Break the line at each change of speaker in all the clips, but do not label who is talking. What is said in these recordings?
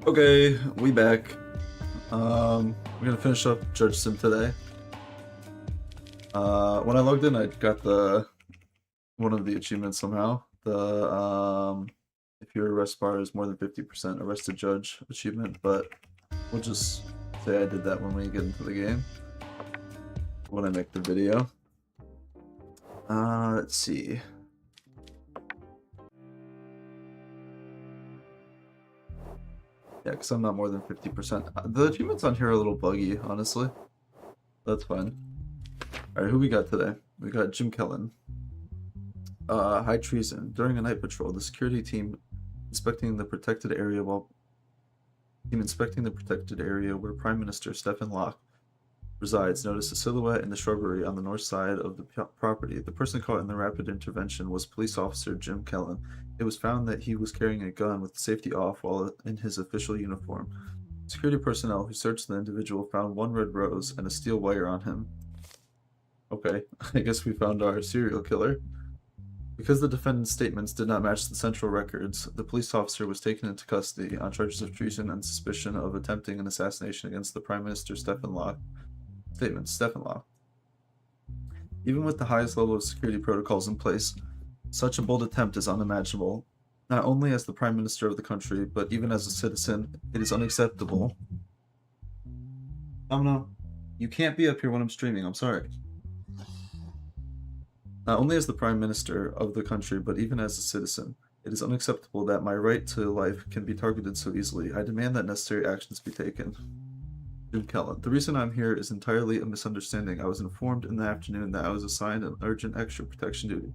Okay, we back. We're gonna finish up JudgeSIM today. When I logged in, I got one of the achievements somehow. If your arrest bar is more than 50% arrested judge achievement, but we'll just say I did that when we get into the game. When I make the video. Let's see. Yeah, because I'm not more than 50%. The achievements on here are a little buggy, honestly. That's fine. Alright, who we got today? We got Jim Kellen. High treason. During a night patrol, the security team inspecting the protected area where Prime Minister Stephen Locke resides noticed a silhouette in the shrubbery on the north side of the property. The person caught in the rapid intervention was police officer Jim Kellen. It was found that he was carrying a gun with the safety off while in his official uniform. Security personnel who searched the individual found one red rose and a steel wire on him. Okay, I guess we found our serial killer. Because the defendant's statements did not match the central records, the police officer was taken into custody on charges of treason and suspicion of attempting an assassination against the Prime Minister Stephen Locke. Stephen Locke. Even with the highest level of security protocols in place, such a bold attempt is unimaginable. Not only as the Prime Minister of the country, but even as a citizen, it is unacceptable. Oh no, you can't be up here when I'm streaming, I'm sorry. Not only as the Prime Minister of the country, but even as a citizen, it is unacceptable that my right to life can be targeted so easily. I demand that necessary actions be taken. Jim Kellen. The reason I'm here is entirely a misunderstanding. I was informed in the afternoon that I was assigned an urgent extra protection duty.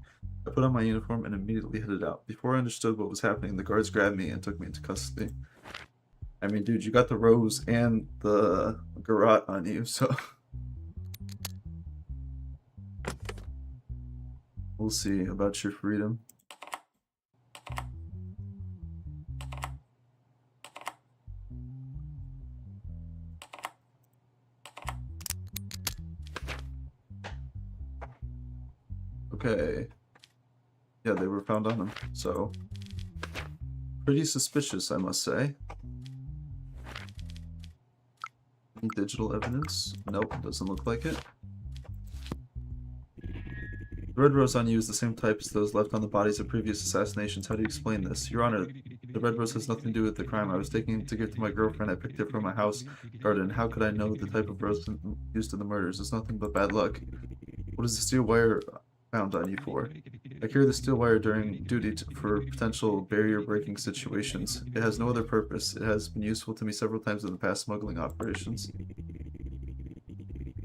I put on my uniform and immediately headed out. Before I understood what was happening, the guards grabbed me and took me into custody. I mean, dude, you got the rose and the garrote on you, so... We'll see about your freedom. Okay. Yeah, they were found on him, so... Pretty suspicious, I must say. Any digital evidence? Nope, doesn't look like it. The red rose on you is the same type as those left on the bodies of previous assassinations. How do you explain this? Your Honor, the red rose has nothing to do with the crime. I was taking it to give to my girlfriend. I picked it from my house garden. How could I know the type of rose used in the murders? It's nothing but bad luck. What is the steel wire found on you for? I carry the steel wire during duty for potential barrier-breaking situations. It has no other purpose. It has been useful to me several times in the past smuggling operations.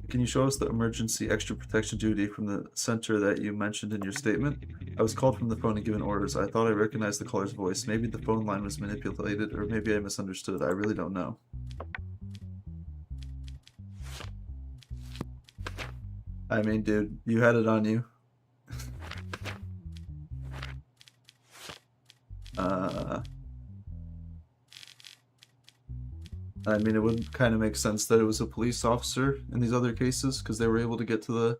Can you show us the emergency extra protection duty from the center that you mentioned in your statement? I was called from the phone and given orders. I thought I recognized the caller's voice. Maybe the phone line was manipulated, or maybe I misunderstood. I really don't know. I mean, dude, you had it on you. I mean, it would kind of make sense that it was a police officer in these other cases, because they were able to get to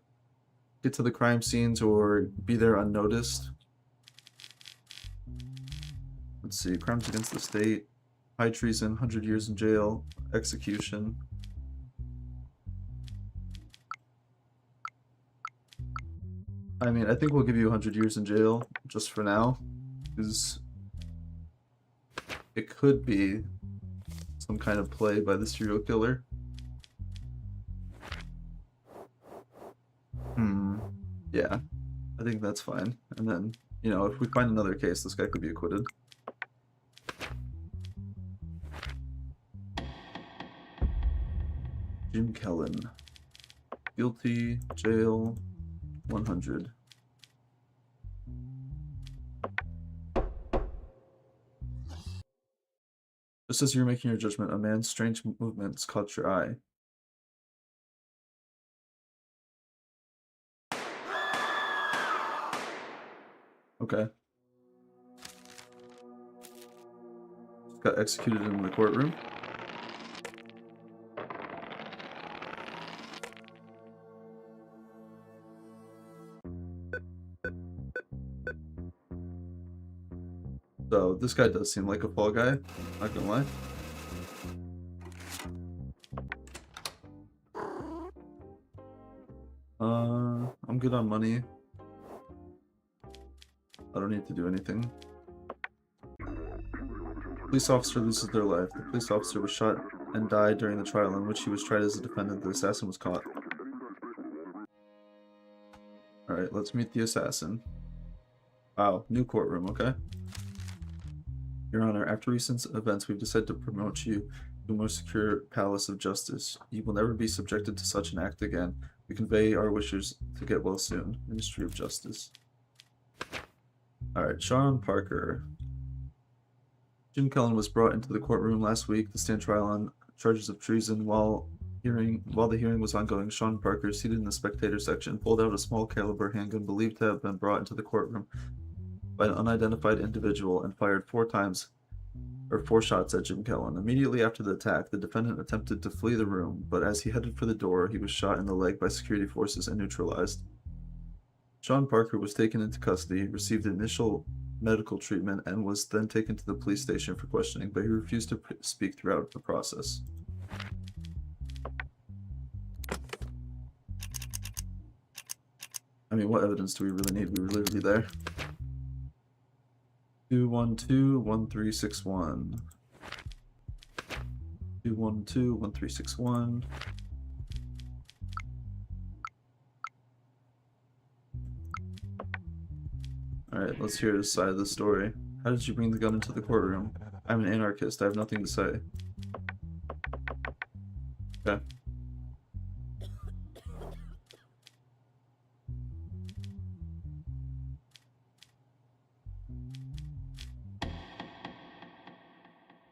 the crime scenes or be there unnoticed. Let's see, crimes against the state, high treason, 100 years in jail, execution. I mean, I think we'll give you 100 years in jail just for now, because it could be some kind of play by the serial killer. Yeah, I think that's fine. And then, you know, if we find another case, this guy could be acquitted. Jim Kellen. Guilty, jail, 100. Just as you're making your judgment, a man's strange movements caught your eye. Okay. Just got executed in the courtroom. So this guy does seem like a fall guy, not gonna lie. I'm good on money. I don't need to do anything. Police officer loses their life. The police officer was shot and died during the trial in which he was tried as a defendant. The assassin was caught. Alright, let's meet the assassin. Wow, new courtroom, okay? Your Honor, after recent events, we've decided to promote you to a more secure palace of justice. You will never be subjected to such an act again. We convey our wishes to get well soon. Ministry of Justice. Alright, Sean Parker. Jim Kellen was brought into the courtroom last week to stand trial on charges of treason. While the hearing was ongoing, Sean Parker, seated in the spectator section, pulled out a small caliber handgun believed to have been brought into the courtroom by an unidentified individual and fired four shots at Jim Kellen. Immediately after the attack, the defendant attempted to flee the room, but as he headed for the door, he was shot in the leg by security forces and neutralized. Sean Parker was taken into custody, received initial medical treatment, and was then taken to the police station for questioning, but he refused to speak throughout the process. I mean, what evidence do we really need? We were literally there. 212-1361. 212-1361. Alright, let's hear his side of the story. How did you bring the gun into the courtroom? I'm an anarchist. I have nothing to say. Okay.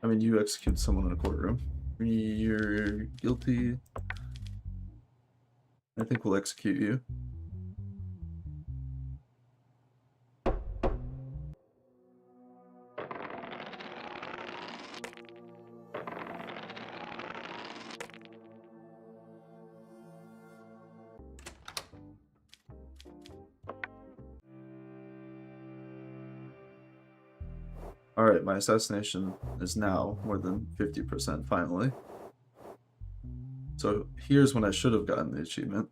I mean, you execute someone in a courtroom. You're guilty. I think we'll execute you. Alright, my assassination is now more than 50% finally. So here's when I should have gotten the achievement.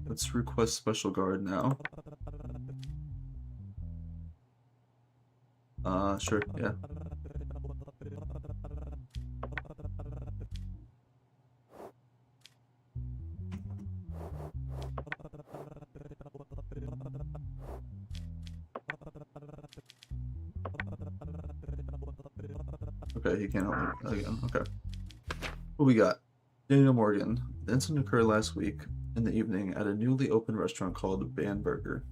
Let's request special guard now. Sure, yeah. Okay, he can't help me again. Okay. What we got? Daniel Morgan. The incident occurred last week in the evening at a newly opened restaurant called Burger.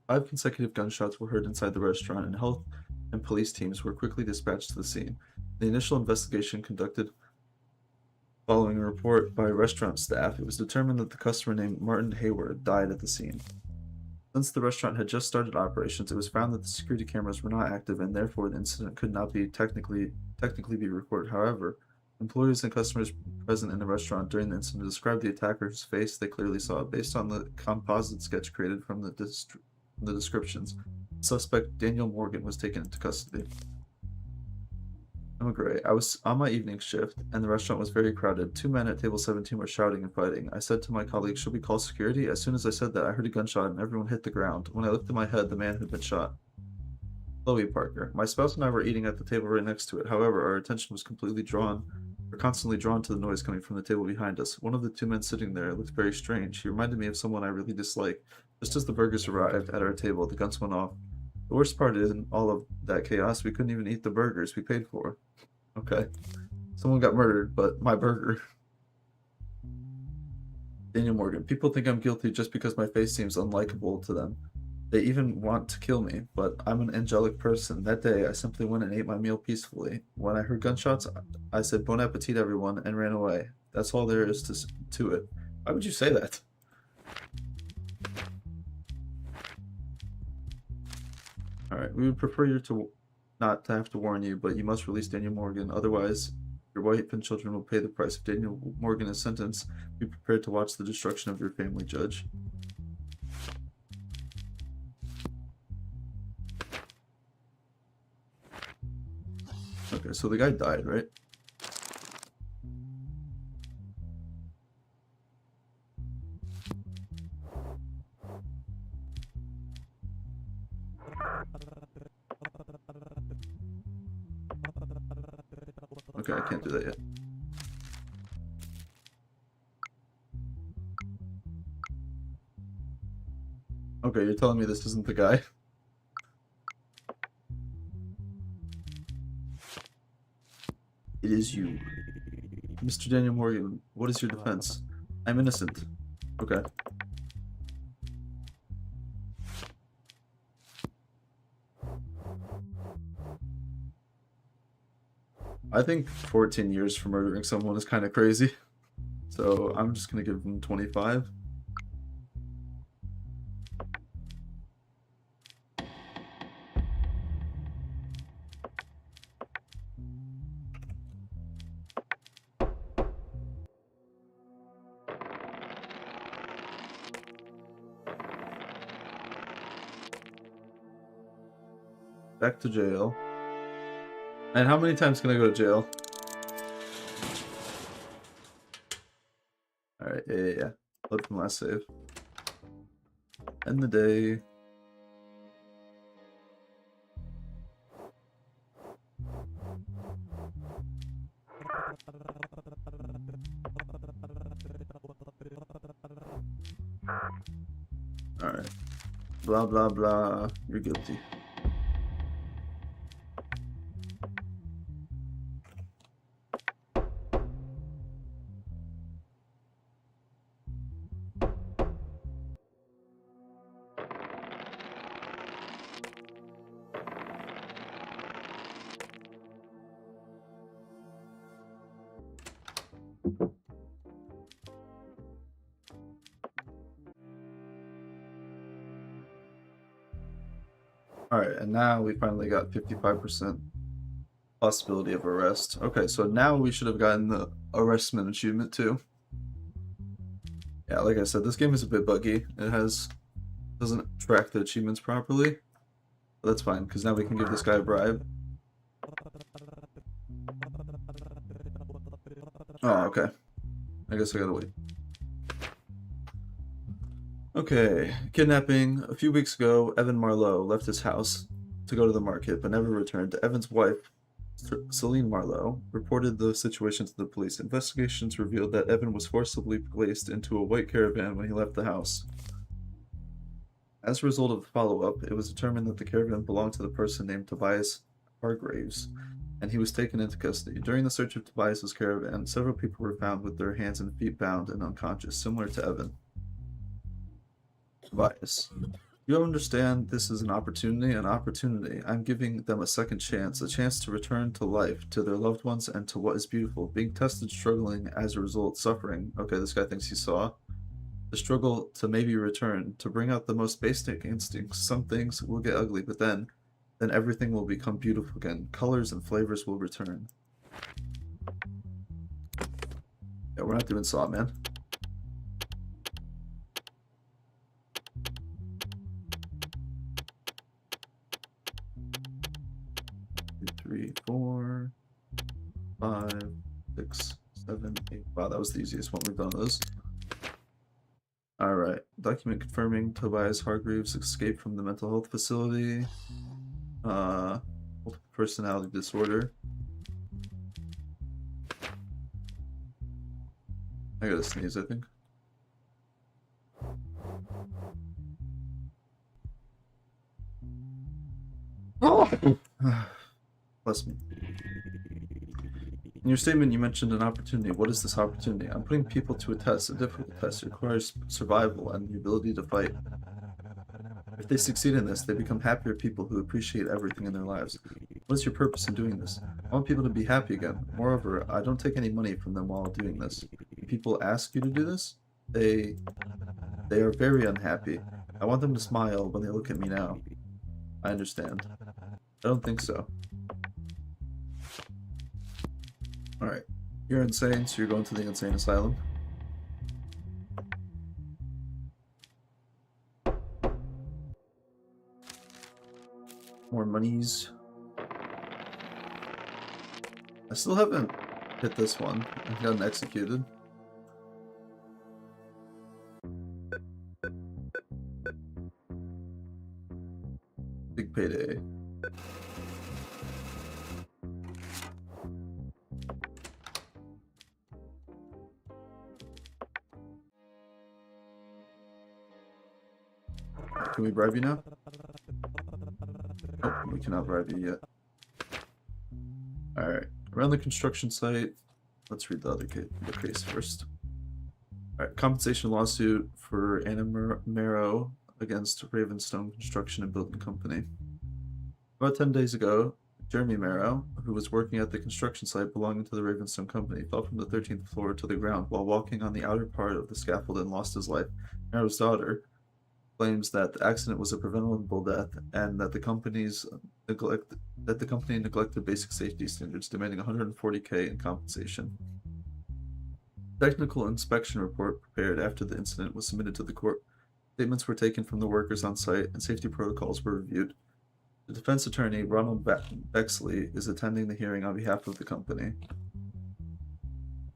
5 consecutive gunshots were heard inside the restaurant, and health and police teams were quickly dispatched to the scene. The initial investigation conducted following a report by restaurant staff, it was determined that the customer named Martin Hayward died at the scene. Since the restaurant had just started operations, it was found that the security cameras were not active and therefore the incident could not be technically be recorded. However, employees and customers present in the restaurant during the incident described the attacker's face they clearly saw. Based on the composite sketch created from the descriptions, suspect Daniel Morgan was taken into custody. I'm great. I was on my evening shift, and the restaurant was very crowded. 2 men at table 17 were shouting and fighting. I said to my colleague, should we call security? As soon as I said that, I heard a gunshot and everyone hit the ground. When I lifted my head, the man had been shot. Chloe Parker. My spouse and I were eating at the table right next to it. However, our attention was constantly drawn to the noise coming from the table behind us. One of the 2 men sitting there looked very strange. He reminded me of someone I really dislike. Just as the burgers arrived at our table, the guns went off. The worst part is, in all of that chaos, we couldn't even eat the burgers we paid for. Okay. Someone got murdered, but my burger. Daniel Morgan. People think I'm guilty just because my face seems unlikable to them. They even want to kill me, but I'm an angelic person. That day, I simply went and ate my meal peacefully. When I heard gunshots, I said, bon appetit, everyone, and ran away. That's all there is to it. Why would you say that? Alright, we would prefer you to not to have to warn you, but you must release Daniel Morgan. Otherwise, your wife and children will pay the price. If Daniel Morgan is sentenced, be prepared to watch the destruction of your family, Judge. Okay, so the guy died, right? Okay, I can't do that yet. Okay, you're telling me this isn't the guy? It is you. Mr. Daniel Morgan, what is your defense? I'm innocent. Okay. I think 14 years for murdering someone is kind of crazy. So I'm just going to give him 25. Back to jail. And how many times can I go to jail? Alright, yeah. Load from last save. End the day. Alright. Blah, blah, blah. You're guilty. Alright, and now we finally got 55% possibility of arrest. Okay, so now we should have gotten the arrestment achievement too. Yeah, like I said, this game is a bit buggy. It doesn't track the achievements properly. But that's fine, because now we can give this guy a bribe. Oh, okay. I guess I gotta wait. Okay, kidnapping. A few weeks ago, Evan Marlowe left his house to go to the market, but never returned. Evan's wife, Celine Marlowe, reported the situation to the police. Investigations revealed that Evan was forcibly placed into a white caravan when he left the house. As a result of the follow-up, it was determined that the caravan belonged to the person named Tobias Hargraves, and he was taken into custody. During the search of Tobias's caravan, several people were found with their hands and feet bound and unconscious, similar to Evan. Tobias. You understand this is an opportunity, I'm giving them a second chance, a chance to return to life, to their loved ones, and to what is beautiful. Being tested, struggling, as a result, suffering. Okay, this guy thinks he saw. The struggle to maybe return, to bring out the most basic instincts. Some things will get ugly, but then everything will become beautiful again. Colors and flavors will return. Yeah, we're not doing Saw, man. 3, 4, 5, 6, 7, 8. Wow, that was the easiest one we've done those. Alright. Document confirming Tobias Hargreaves escaped from the mental health facility. Multiple personality disorder. I gotta sneeze, I think. Bless me. In your statement, you mentioned an opportunity. What is this opportunity? I'm putting people to a test. A difficult test. It requires survival and the ability to fight. If they succeed in this, they become happier people who appreciate everything in their lives. What is your purpose in doing this? I want people to be happy again. Moreover, I don't take any money from them while doing this. When people ask you to do this, they are very unhappy. I want them to smile when they look at me now. I understand. I don't think so. Alright. You're insane, so you're going to the insane asylum. More monies. I still haven't hit this one and gotten executed. Big payday. Can we bribe you now? Nope, we cannot bribe you yet. Alright, around the construction site, let's read the other case first. Alright, compensation lawsuit for Anna Marrow against Ravenstone Construction and Building Company. About 10 days ago, Jeremy Marrow, who was working at the construction site belonging to the Ravenstone Company, fell from the 13th floor to the ground while walking on the outer part of the scaffold and lost his life. Marrow's daughter claims that the accident was a preventable death and that the company neglected basic safety standards, demanding $140K in compensation. Technical inspection report prepared after the incident was submitted to the court. Statements were taken from the workers on site and safety protocols were reviewed. The defense attorney, Ronald Bexley, is attending the hearing on behalf of the company.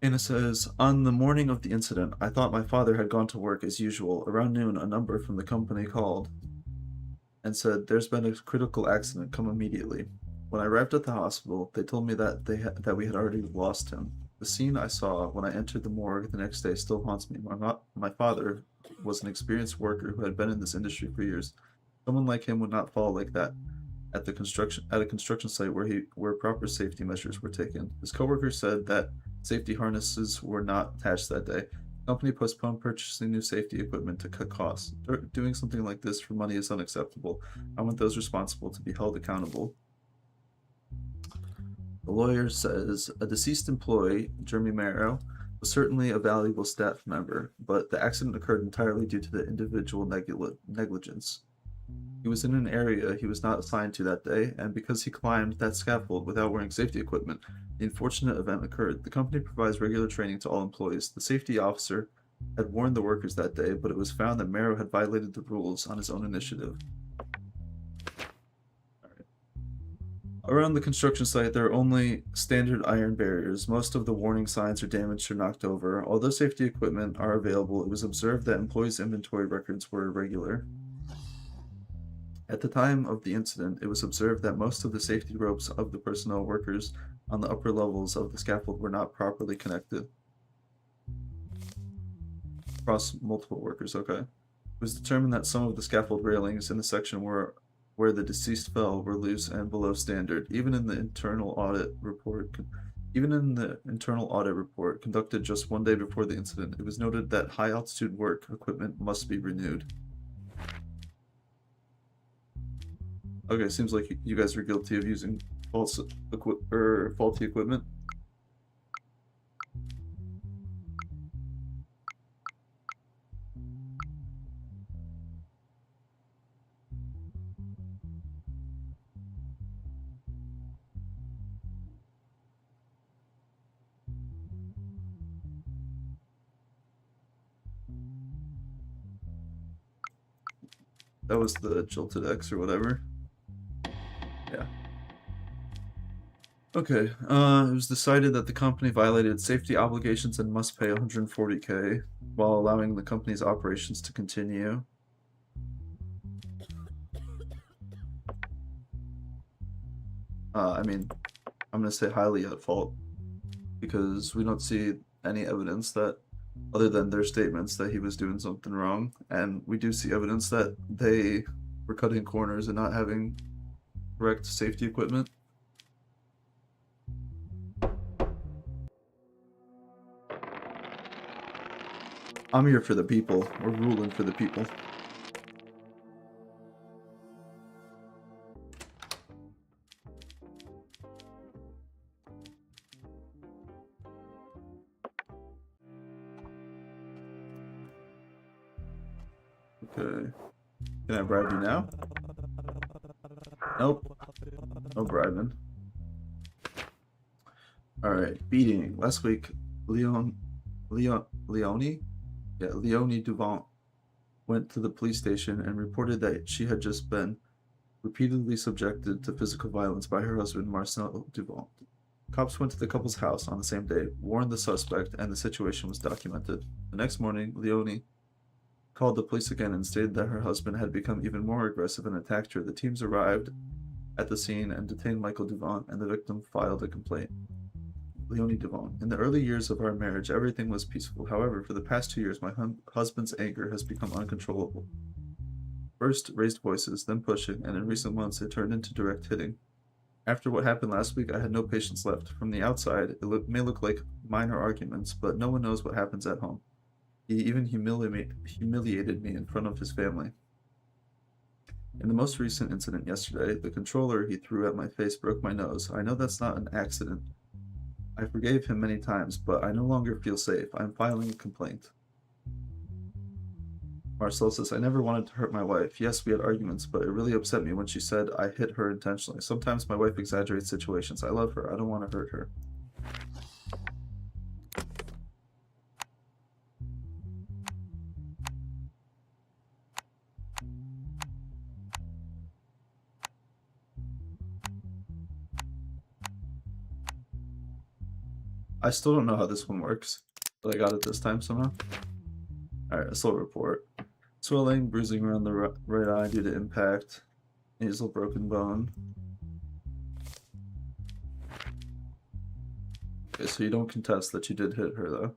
Anna says, on the morning of the incident, I thought my father had gone to work as usual. Around noon, a number from the company called and said, there's been a critical accident, come immediately. When I arrived at the hospital, they told me that we had already lost him. The scene I saw when I entered the morgue the next day still haunts me. My father was an experienced worker who had been in this industry for years. Someone like him would not fall like that at a construction site where proper safety measures were taken. His coworker said that safety harnesses were not attached that day. The company postponed purchasing new safety equipment to cut costs. Doing something like this for money is unacceptable. I want those responsible to be held accountable. The lawyer says a deceased employee, Jeremy Marrow, was certainly a valuable staff member, but the accident occurred entirely due to the individual negligence. He was in an area he was not assigned to that day, and because he climbed that scaffold without wearing safety equipment, the unfortunate event occurred. The company provides regular training to all employees. The safety officer had warned the workers that day, but it was found that Marrow had violated the rules on his own initiative. Around the construction site, there are only standard iron barriers. Most of the warning signs are damaged or knocked over. Although safety equipment are available, it was observed that employees' inventory records were irregular. At the time of the incident, it was observed that most of the safety ropes of the personnel workers on the upper levels of the scaffold were not properly connected. Across multiple workers, okay. It was determined that some of the scaffold railings in the section where the deceased fell were loose and below standard. Even in the internal audit report conducted just one day before the incident, it was noted that high altitude work equipment must be renewed. Okay, seems like you guys are guilty of using faulty equipment. That was the Jilted X or whatever. Yeah. Okay, it was decided that the company violated safety obligations and must pay $140K while allowing the company's operations to continue. I mean, I'm going to say highly at fault because we don't see any evidence that, other than their statements, that he was doing something wrong. And we do see evidence that they were cutting corners and not having correct safety equipment. I'm here for the people. We're ruling for the people. Okay. Can I bribe you now? Nope. No bribing. Alright, beating. Last week, Leonie Duvant went to the police station and reported that she had just been repeatedly subjected to physical violence by her husband, Marcel Duvant. Cops went to the couple's house on the same day, warned the suspect, and the situation was documented. The next morning, Leonie called the police again and stated that her husband had become even more aggressive and attacked her. The teams arrived at the scene and detained Michael Duvant, and the victim filed a complaint. Leonie Duvant. In the early years of our marriage, everything was peaceful. However, for the past 2 years, my husband's anger has become uncontrollable. First, raised voices, then pushing, and in recent months, it turned into direct hitting. After what happened last week, I had no patience left. From the outside, it may look like minor arguments, but no one knows what happens at home. He even humiliated me in front of his family. In the most recent incident yesterday, the controller he threw at my face broke my nose. I know that's not an accident. I forgave him many times, but I no longer feel safe. I'm filing a complaint. Marcel says, I never wanted to hurt my wife. Yes, we had arguments, but it really upset me when she said I hit her intentionally. Sometimes my wife exaggerates situations. I love her. I don't want to hurt her. I still don't know how this one works, but I got it this time somehow. Alright, assault report. Swelling, bruising around the right eye due to impact, nasal broken bone. Okay, so you don't contest that you did hit her, though.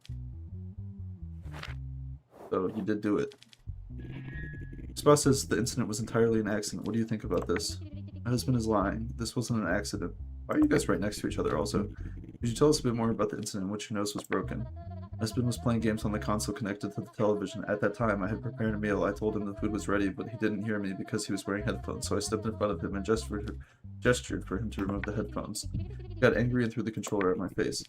So you did do it. Spouse says the incident was entirely an accident. What do you think about this? My husband is lying. This wasn't an accident. Why are you guys right next to each other also? Could you tell us a bit more about the incident in which your nose was broken? My husband was playing games on the console connected to the television. At that time, I had prepared a meal. I told him the food was ready, but he didn't hear me because he was wearing headphones, so I stepped in front of him and gestured for him to remove the headphones. He got angry and threw the controller at my face.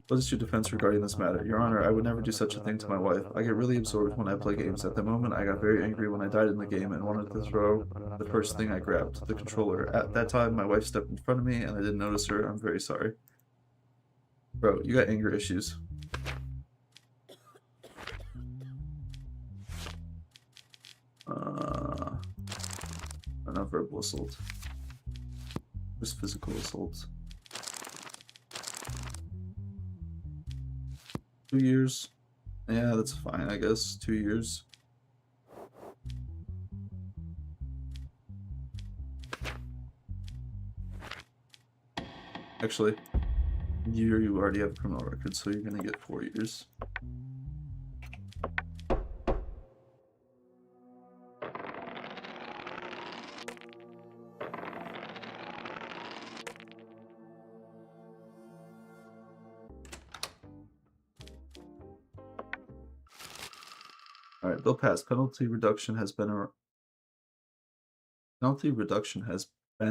What is your defense regarding this matter? Your Honor, I would never do such a thing to my wife. I get really absorbed when I play games. At the moment, I got very angry when I died in the game and wanted to throw the first thing I grabbed, the controller. At that time, my wife stepped in front of me and I didn't notice her. I'm very sorry. Bro, you got anger issues. Not verbal assault. Just physical assault. 2 years. Yeah, that's fine, I guess. 2 years. Actually, you already have a criminal record, so you're gonna get 4 years. Alright, bill passed. Penalty reduction has been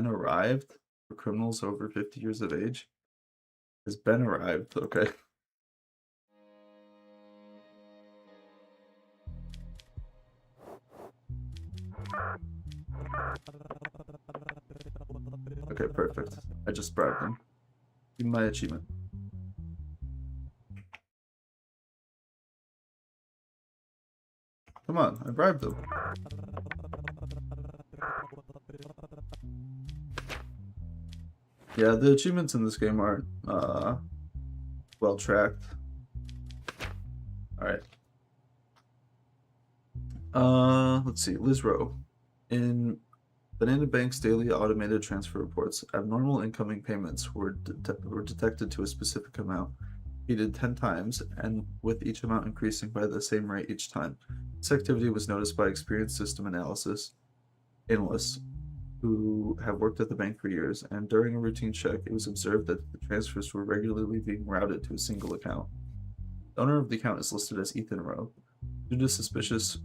arrived for criminals over 50 years of age. Has been arrived, okay. Okay, perfect. I just bribed them. Give me my achievement. Come on, I bribed them. Yeah, the achievements in this game aren't well tracked. Alright. Let's see. Liz Rowe. In Banana Bank's daily automated transfer reports, abnormal incoming payments were detected to a specific amount, repeated 10 times, and with each amount increasing by the same rate each time. This activity was noticed by experienced system analysts who have worked at the bank for years, and during a routine check, it was observed that the transfers were regularly being routed to a single account. The owner of the account is listed as Ethan Rowe. Due to a suspicious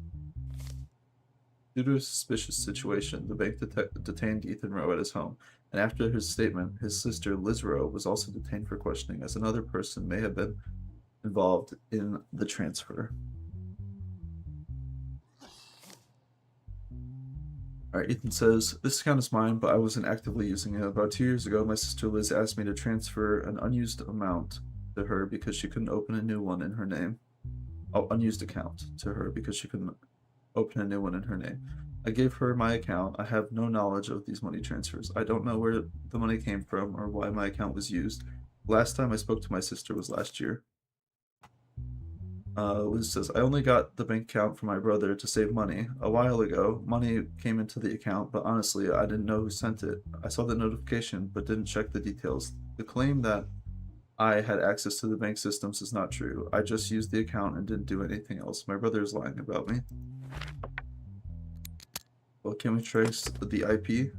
situation, the bank detained Ethan Rowe at his home, and after his statement, his sister Liz Rowe was also detained for questioning, as another person may have been involved in the transfer. Alright, Ethan says, this account is mine, but I wasn't actively using it. About 2 years ago, my sister Liz asked me to transfer an unused amount to her because she couldn't open a new one in her name. Oh, unused account to her because she couldn't open a new one in her name. I gave her my account. I have no knowledge of these money transfers. I don't know where the money came from or why my account was used. Last time I spoke to my sister was last year. Liz says, I only got the bank account for my brother to save money. A while ago, money came into the account, but honestly, I didn't know who sent it. I saw the notification, but didn't check the details. The claim that I had access to the bank systems is not true. I just used the account and didn't do anything else. My brother is lying about me. Well, can we trace the IP?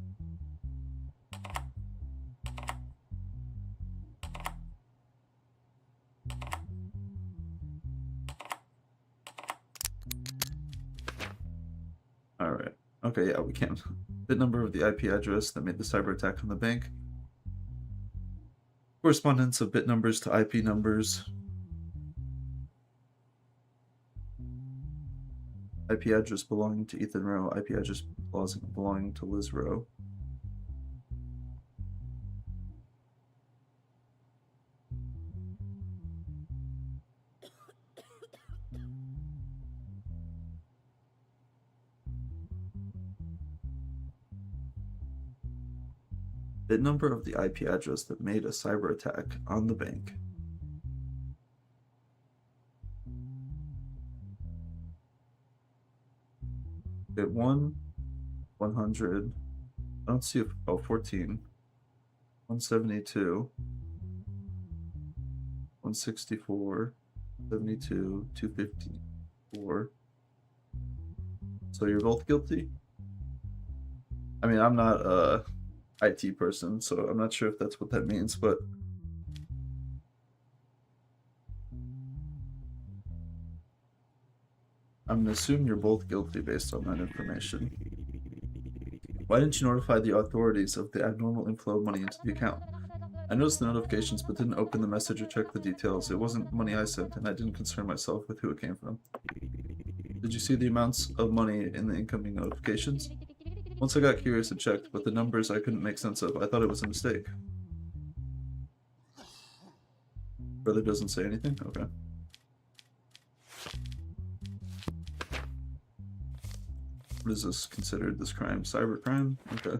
Alright. Okay, yeah, we can. Bit number of the IP address that made the cyber attack on the bank. Correspondence of bit numbers to IP numbers. IP address belonging to Ethan Rowe. IP address belonging to Liz Rowe. Bit number of the IP address that made a cyber attack on the bank. Bit 1, 100. I don't see it. Oh, 14. 172. 164. 72. 254. So you're both guilty? I mean, I'm not a IT person, so I'm not sure if that's what that means, but I'm gonna assume you're both guilty based on that information. Why didn't you notify the authorities of the abnormal inflow of money into the account? I noticed the notifications but didn't open the message or check the details. It wasn't money I sent, and I didn't concern myself with who it came from. Did you see the amounts of money in the incoming notifications? Once I got curious and checked, but the numbers I couldn't make sense of. I thought it was a mistake. Brother doesn't say anything? Okay. What is this considered, this crime? Cybercrime? Okay.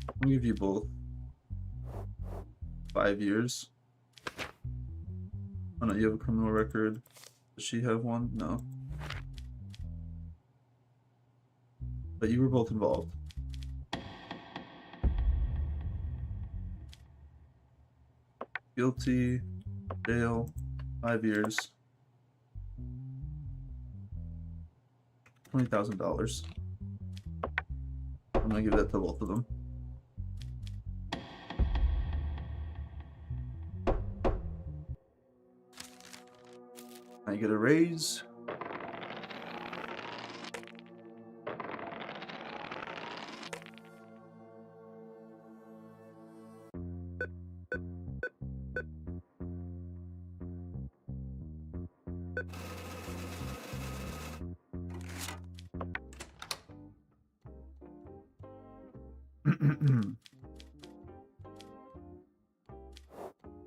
I'll give you both 5 years. Oh no, you have a criminal record. Does she have one? No. But you were both involved. Guilty, jail, 5 years, $20,000. I'm gonna give that to both of them. I get a raise.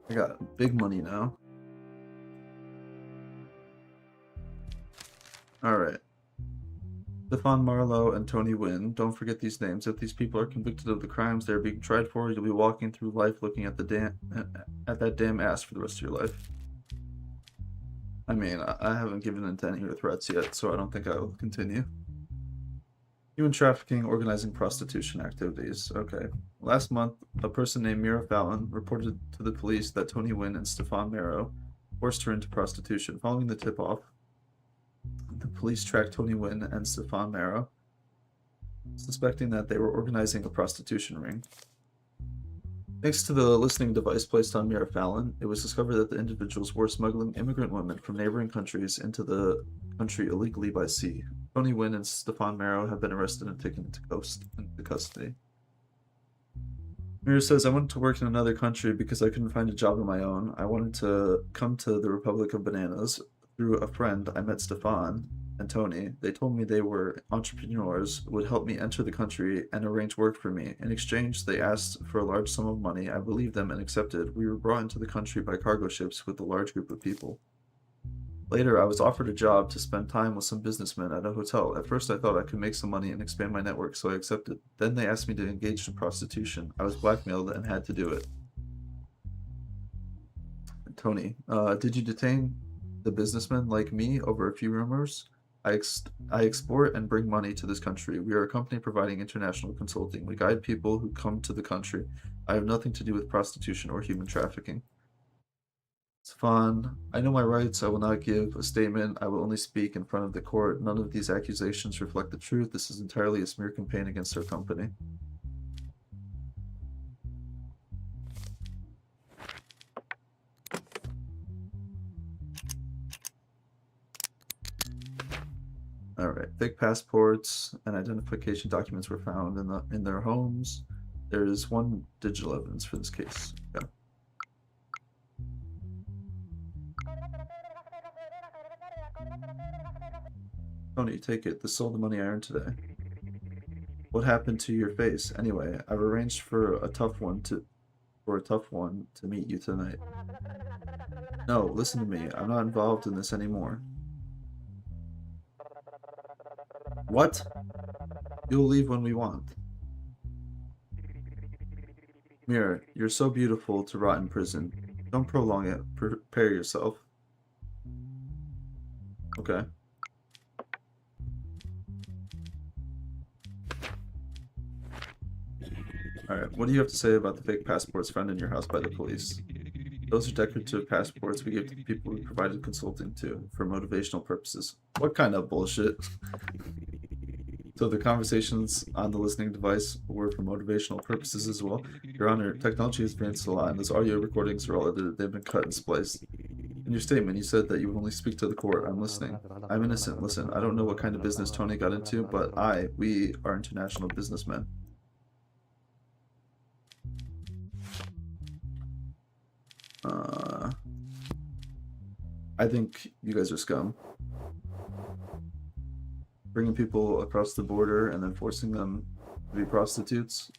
I got big money now. Alright. Stefan Marlowe and Tony Wynn. Don't forget these names. If these people are convicted of the crimes they're being tried for, you'll be walking through life looking at that damn ass for the rest of your life. I mean, I haven't given in to any of your threats yet, so I don't think I will continue. Human trafficking, organizing prostitution activities. Okay. Last month, a person named Mira Fallon reported to the police that Tony Wynn and Stefan Marrow forced her into prostitution. Following the tip-off, the police tracked Tony Wynn and Stefan Marrow, suspecting that they were organizing a prostitution ring. Thanks to the listening device placed on Mira Fallon, it was discovered that the individuals were smuggling immigrant women from neighboring countries into the country illegally by sea. Tony Wynn and Stefan Marrow have been arrested and taken into custody. Mira says, I wanted to work in another country because I couldn't find a job on my own. I wanted to come to the Republic of Bananas. Through a friend, I met Stefan and Tony. They told me they were entrepreneurs, would help me enter the country and arrange work for me. In exchange, they asked for a large sum of money. I believed them and accepted. We were brought into the country by cargo ships with a large group of people. Later, I was offered a job to spend time with some businessmen at a hotel. At first, I thought I could make some money and expand my network, so I accepted. Then they asked me to engage in prostitution. I was blackmailed and had to do it. Tony, did you detain the businessmen like me over a few rumors? I export and bring money to this country. We are a company providing international consulting. We guide people who come to the country. I have nothing to do with prostitution or human trafficking. It's fun. I know my rights. I will not give a statement. I will only speak in front of the court. None of these accusations reflect the truth. This is entirely a smear campaign against our company. All right. Fake passports and identification documents were found in their homes. There is one digital evidence for this case. Yeah. Tony, take it. This is all the money I earned today. What happened to your face? Anyway, I've arranged for a tough one to meet you tonight. No, listen to me. I'm not involved in this anymore. What? You'll leave when we want. Mira, you're so beautiful to rot in prison. Don't prolong it. Prepare yourself. Okay. Alright, what do you have to say about the fake passports found in your house by the police? Those are decorative passports we give to the people we provided consulting to for motivational purposes. What kind of bullshit? So the conversations on the listening device were for motivational purposes as well. Your Honor, technology has advanced a lot, and those audio recordings are all edited. They've been cut and spliced. In your statement, you said that you would only speak to the court. I'm listening. I'm innocent. Listen, I don't know what kind of business Tony got into, but we are international businessmen. I think you guys are scum. Bringing people across the border and then forcing them to be prostitutes.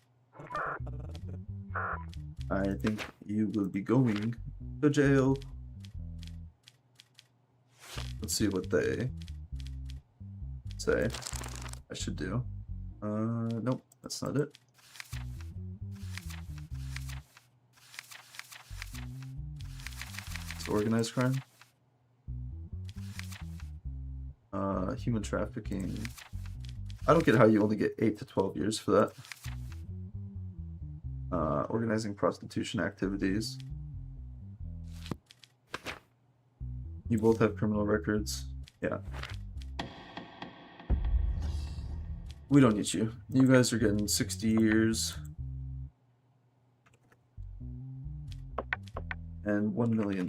I think you will be going to jail. Let's see what they say I should do. Nope, that's not it. It's organized crime. Human trafficking. I don't get how you only get 8 to 12 years for that. Organizing prostitution activities. You both have criminal records. Yeah. We don't need you. You guys are getting 60 years. And $1 million.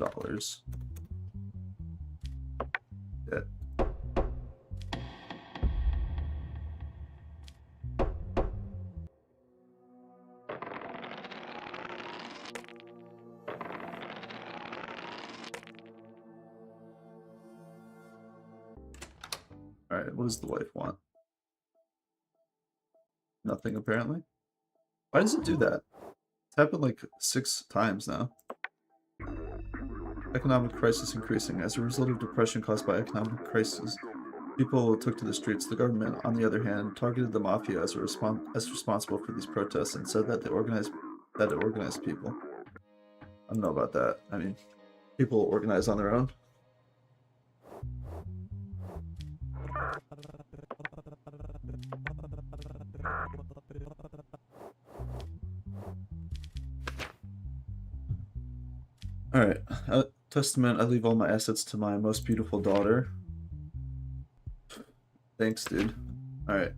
Yeah. Alright, what does the wife want? Nothing, apparently. Why does it do that? It's happened like 6 times now. Economic crisis increasing. As a result of depression caused by economic crisis, people took to the streets. The government, on the other hand, targeted the mafia as responsible for these protests and said that it organized people. I don't know about that. I mean, people organize on their own. Alright, testament, I leave all my assets to my most beautiful daughter. Thanks, dude. Alright.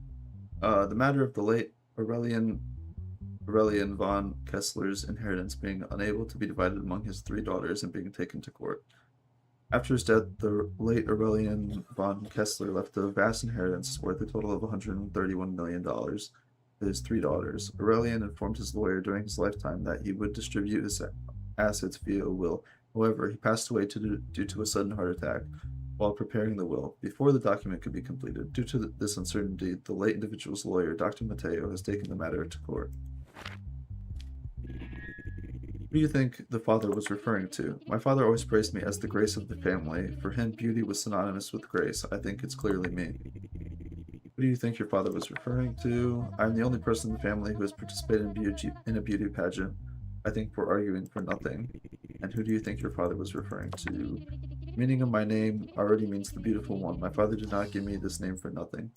The matter of the late Aurelian von Kessler's inheritance being unable to be divided among his 3 daughters and being taken to court. After his death, the late Aurelian von Kessler left a vast inheritance worth a total of $131 million to his 3 daughters. Aurelian informed his lawyer during his lifetime that he would distribute his assets via a will. However, he passed away due to a sudden heart attack while preparing the will, before the document could be completed. Due to this uncertainty, the late individual's lawyer, Dr. Matteo, has taken the matter to court. Who do you think the father was referring to? My father always praised me as the grace of the family. For him, beauty was synonymous with grace. I think it's clearly me. Who do you think your father was referring to? I'm the only person in the family who has participated in a beauty pageant. I think we're arguing for nothing. And who do you think your father was referring to? Meaning of my name already means the beautiful one. My father did not give me this name for nothing.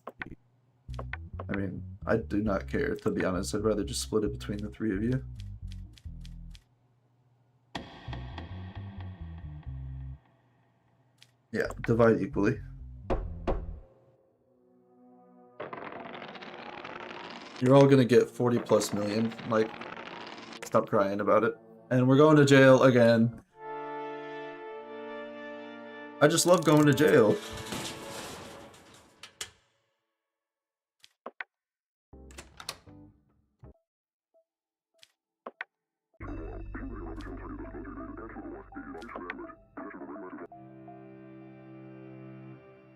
I mean, I do not care, to be honest. I'd rather just split it between the three of you. Yeah, divide equally. You're all gonna get 40 plus million. Like, stop crying about it. And we're going to jail again. I just love going to jail.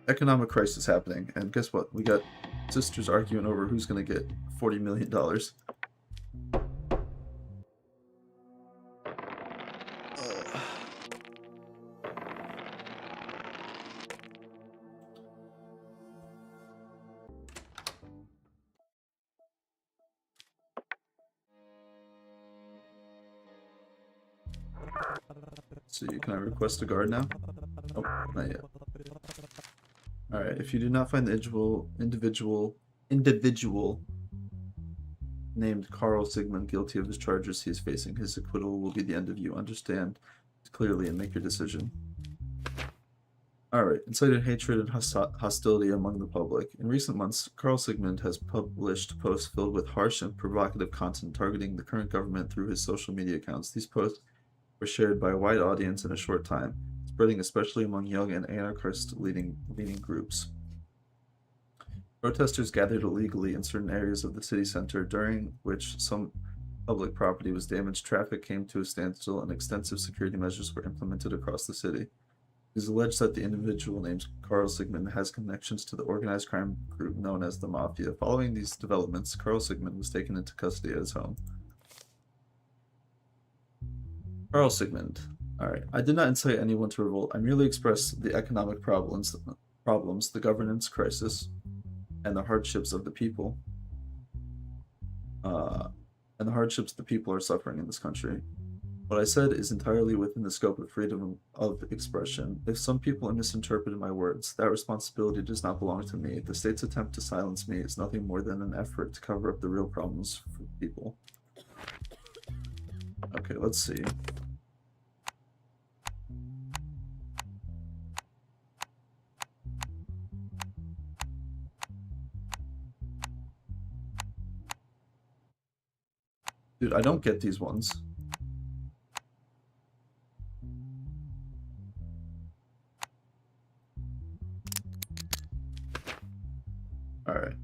Economic crisis happening, and guess what? We got sisters arguing over who's gonna get $40 million. So can I request a guard now? Oh, not yet. Alright, if you do not find the individual named Carl Sigmund guilty of his charges he is facing, his acquittal will be the end of you. Understand clearly and make your decision. Alright, incited hatred and hostility among the public. In recent months, Carl Sigmund has published posts filled with harsh and provocative content targeting the current government through his social media accounts. These posts were shared by a wide audience in a short time, spreading especially among young and anarchist-leaning groups. Protesters gathered illegally in certain areas of the city center, during which some public property was damaged, traffic came to a standstill, and extensive security measures were implemented across the city. It is alleged that the individual named Carl Sigmund has connections to the organized crime group known as the Mafia. Following these developments, Carl Sigmund was taken into custody at his home. Carl Sigmund. Alright. I did not incite anyone to revolt. I merely expressed the economic problems, the governance crisis, and the hardships of the people. And the hardships the people are suffering in this country. What I said is entirely within the scope of freedom of expression. If some people have misinterpreted my words, that responsibility does not belong to me. The state's attempt to silence me is nothing more than an effort to cover up the real problems for people. Okay, let's see. Dude, I don't get these ones. Alright.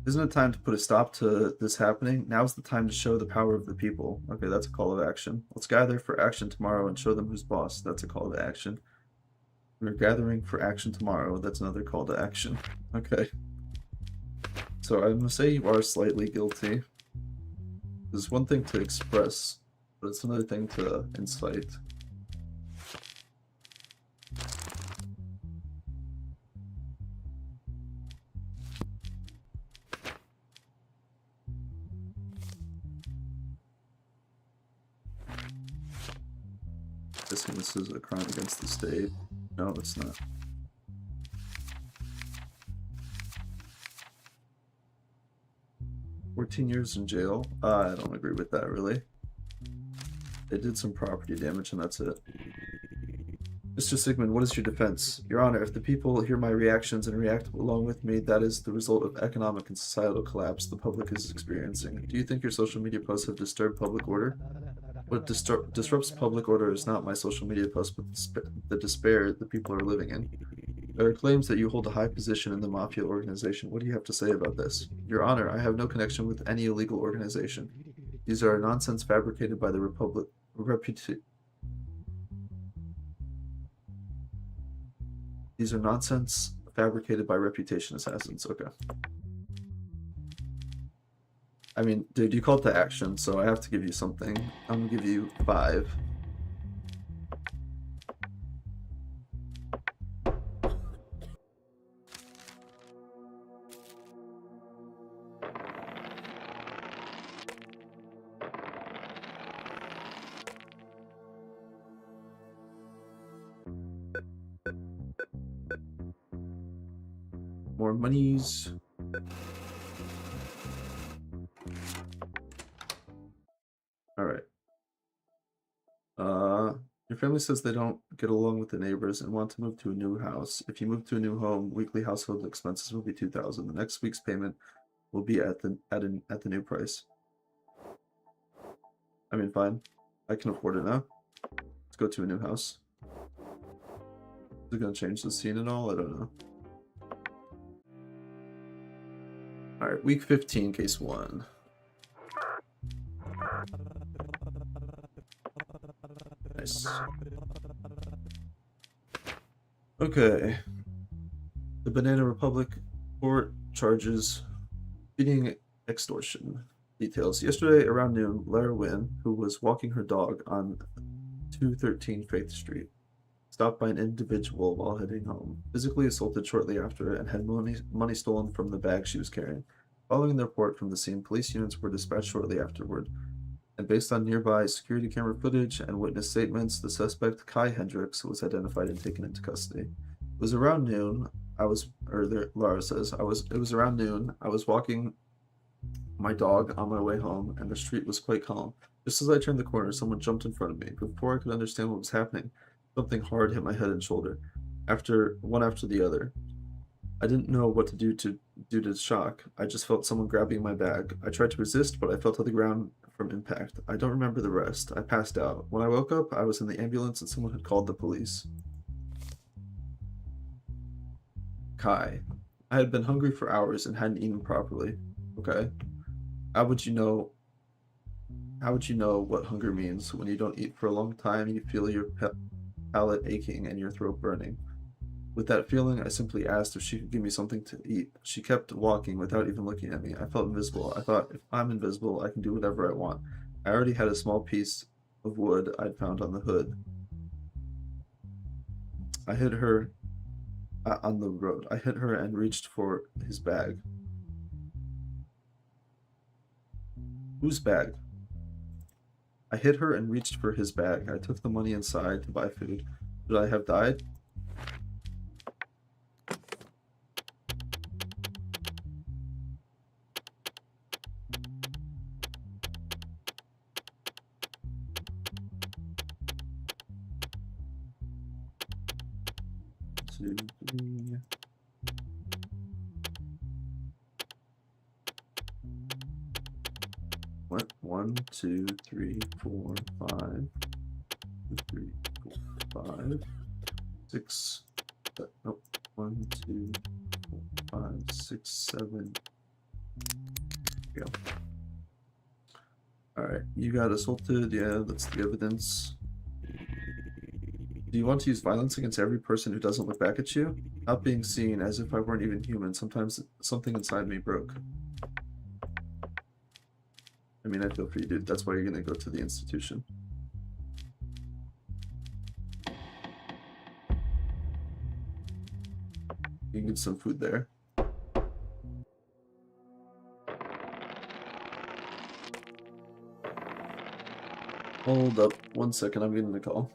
Isn't it time to put a stop to this happening? Now's the time to show the power of the people. Okay, that's a call of action. Let's gather for action tomorrow and show them who's boss. That's a call to action. We're gathering for action tomorrow. That's another call to action. Okay. So I'm gonna say you are slightly guilty. There's one thing to express, but it's another thing to incite. Guessing this is a crime against the state. No, it's not. "14 years in jail? I don't agree with that, really. They did some property damage, and that's it." Mr. Sigmund, what is your defense? Your Honor, if the people hear my reactions and react along with me, that is the result of economic and societal collapse the public is experiencing. Do you think your social media posts have disturbed public order? What disrupts public order is not my social media posts, but the despair the people are living in. There are claims that you hold a high position in the Mafia organization. What do you have to say about this? Your Honor, I have no connection with any illegal organization. These are nonsense fabricated by the These are nonsense fabricated by reputation assassins. Okay. I mean, dude, you called to action, so I have to give you something. I'm gonna give you 5. More monies. All right. Your family says they don't get along with the neighbors and want to move to a new house. If you move to a new home, weekly household expenses will be 2,000. The next week's payment will be at the new price. I mean, fine. I can afford it now. Let's go to a new house. Is it gonna change the scene at all? I don't know. Alright, week 15, case 1. Nice. Okay. The Banana Republic court charges feeding extortion. Details. Yesterday around noon, Lara Wynn, who was walking her dog on 213 Faith Street, stopped by an individual while heading home, physically assaulted shortly after, and had money stolen from the bag she was carrying. Following the report from the scene, police units were dispatched shortly afterward, and based on nearby security camera footage and witness statements, the suspect, Kai Hendricks, was identified and taken into custody. It was around noon. Lara says, it was around noon. I was walking my dog on my way home, and the street was quite calm. Just as I turned the corner, someone jumped in front of me. Before I could understand what was happening, something hard hit my head and shoulder, one after the other. I didn't know what to do due to shock. I just felt someone grabbing my bag. I tried to resist, but I fell to the ground from impact. I don't remember the rest. I passed out. When I woke up, I was in the ambulance and someone had called the police. Kai. I had been hungry for hours and hadn't eaten properly. Okay. How would you know what hunger means? When you don't eat for a long time, you feel your palate aching and your throat burning. With that feeling, I simply asked if she could give me something to eat. She kept walking without even looking at me. I felt invisible. I thought, if I'm invisible, I can do whatever I want. I already had a small piece of wood I'd found on the hood. I hit her on the road. I hit her and reached for his bag. Whose bag? I hit her and reached for his bag. I took the money inside to buy food. Should I have died? Two, three. What? 1, 2, 3, 4, 5. 2, 3, 4, 5. 6. Nope. 1, 2, 4, 5, 6, 7. There we go. Alright, you got assaulted. Yeah, that's the evidence. Do you want to use violence against every person who doesn't look back at you? Not being seen, as if I weren't even human. Sometimes something inside me broke. I mean, I feel for you, dude. That's why you're gonna go to the institution. You can get some food there. Hold up 1 second, I'm getting a call.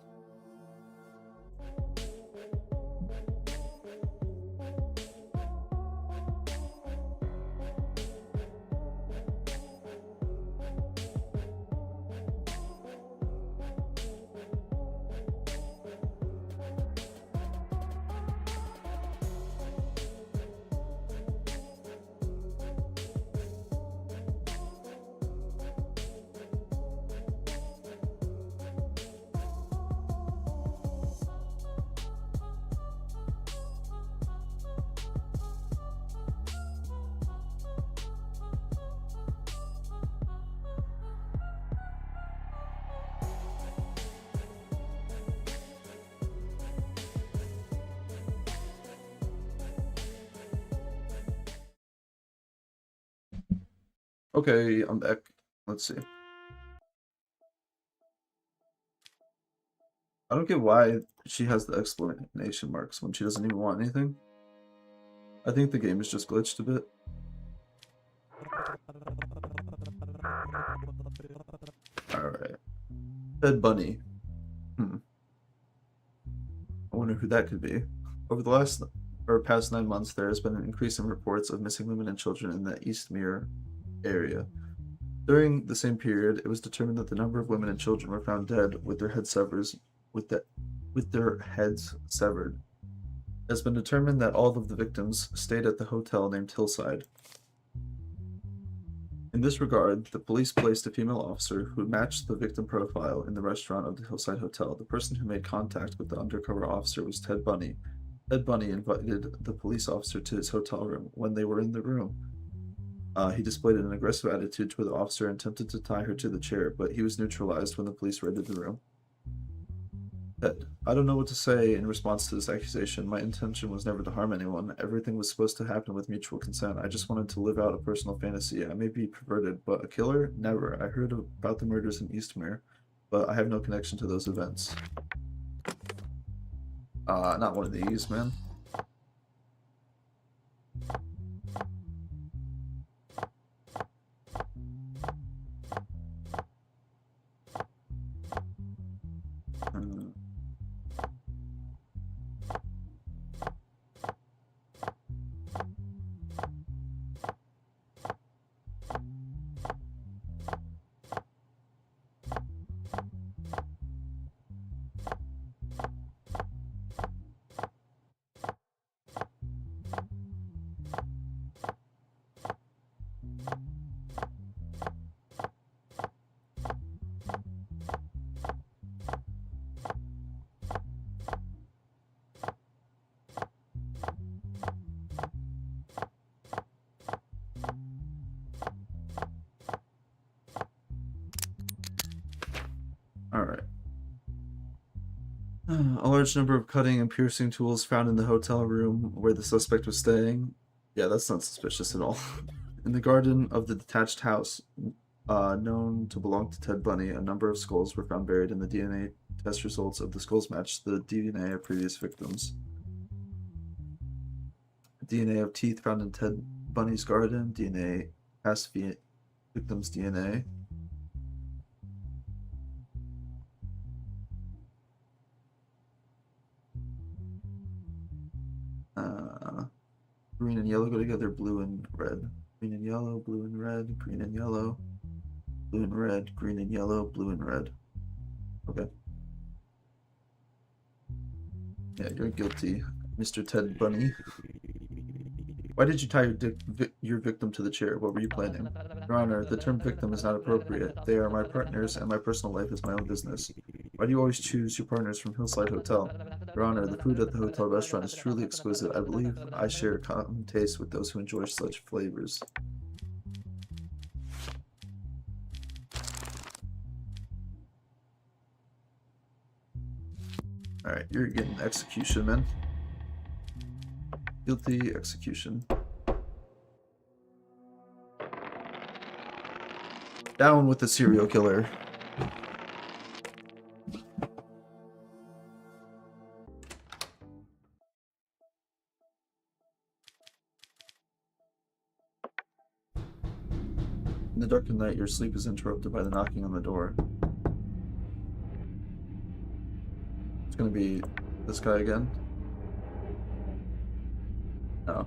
Okay, I'm back. Let's see. I don't get why she has the exclamation marks when she doesn't even want anything. I think the game is just glitched a bit. Alright. Ted Bunny. I wonder who that could be. Over the past 9 months, there has been an increase in reports of missing women and children in the East Mirror area. During the same period, it was determined that the number of women and children were found dead with their heads severed. It has been determined that all of the victims stayed at the hotel named Hillside. In this regard, the police placed a female officer who matched the victim profile in the restaurant of the Hillside Hotel. The person who made contact with the undercover officer was Ted Bunny. Ted Bunny invited the police officer to his hotel room. When they were in the room, he displayed an aggressive attitude toward the officer and attempted to tie her to the chair, but he was neutralized when the police raided the room. Ted: I don't know what to say in response to this accusation. My intention was never to harm anyone. Everything was supposed to happen with mutual consent. I just wanted to live out a personal fantasy. I may be perverted, but a killer? Never. I heard about the murders in Eastmere, but I have no connection to those events. Not one of these, man. Alright. A large number of cutting and piercing tools found in the hotel room where the suspect was staying. Yeah, that's not suspicious at all. In the garden of the detached house, known to belong to Ted Bunny, a number of skulls were found buried, and the DNA test results of the skulls matched the DNA of previous victims. DNA of teeth found in Ted Bunny's garden, DNA past victims' DNA. Green and yellow go together, blue and red. Green and yellow, blue and red, green and yellow, blue and red, green and yellow, blue and red. Okay. Yeah, you're guilty, Mr. Ted Bunny. Why did you tie your victim to the chair? What were you planning? Your Honor, the term victim is not appropriate. They are my partners, and my personal life is my own business. Why do you always choose your partners from Hillside Hotel? Your Honor, the food at the hotel restaurant is truly exquisite. I believe I share a common taste with those who enjoy such flavors. Alright, you're getting execution, man. Guilty, execution. Down with the serial killer. In the dark of night, your sleep is interrupted by the knocking on the door. It's gonna be this guy again. No.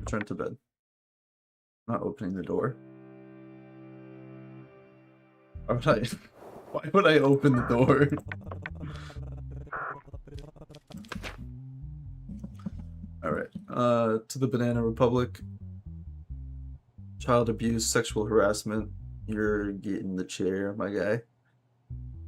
Return to bed. Not opening the door. Why would I open the door? Alright, to the Banana Republic. Child abuse, sexual harassment. You're getting the chair, my guy.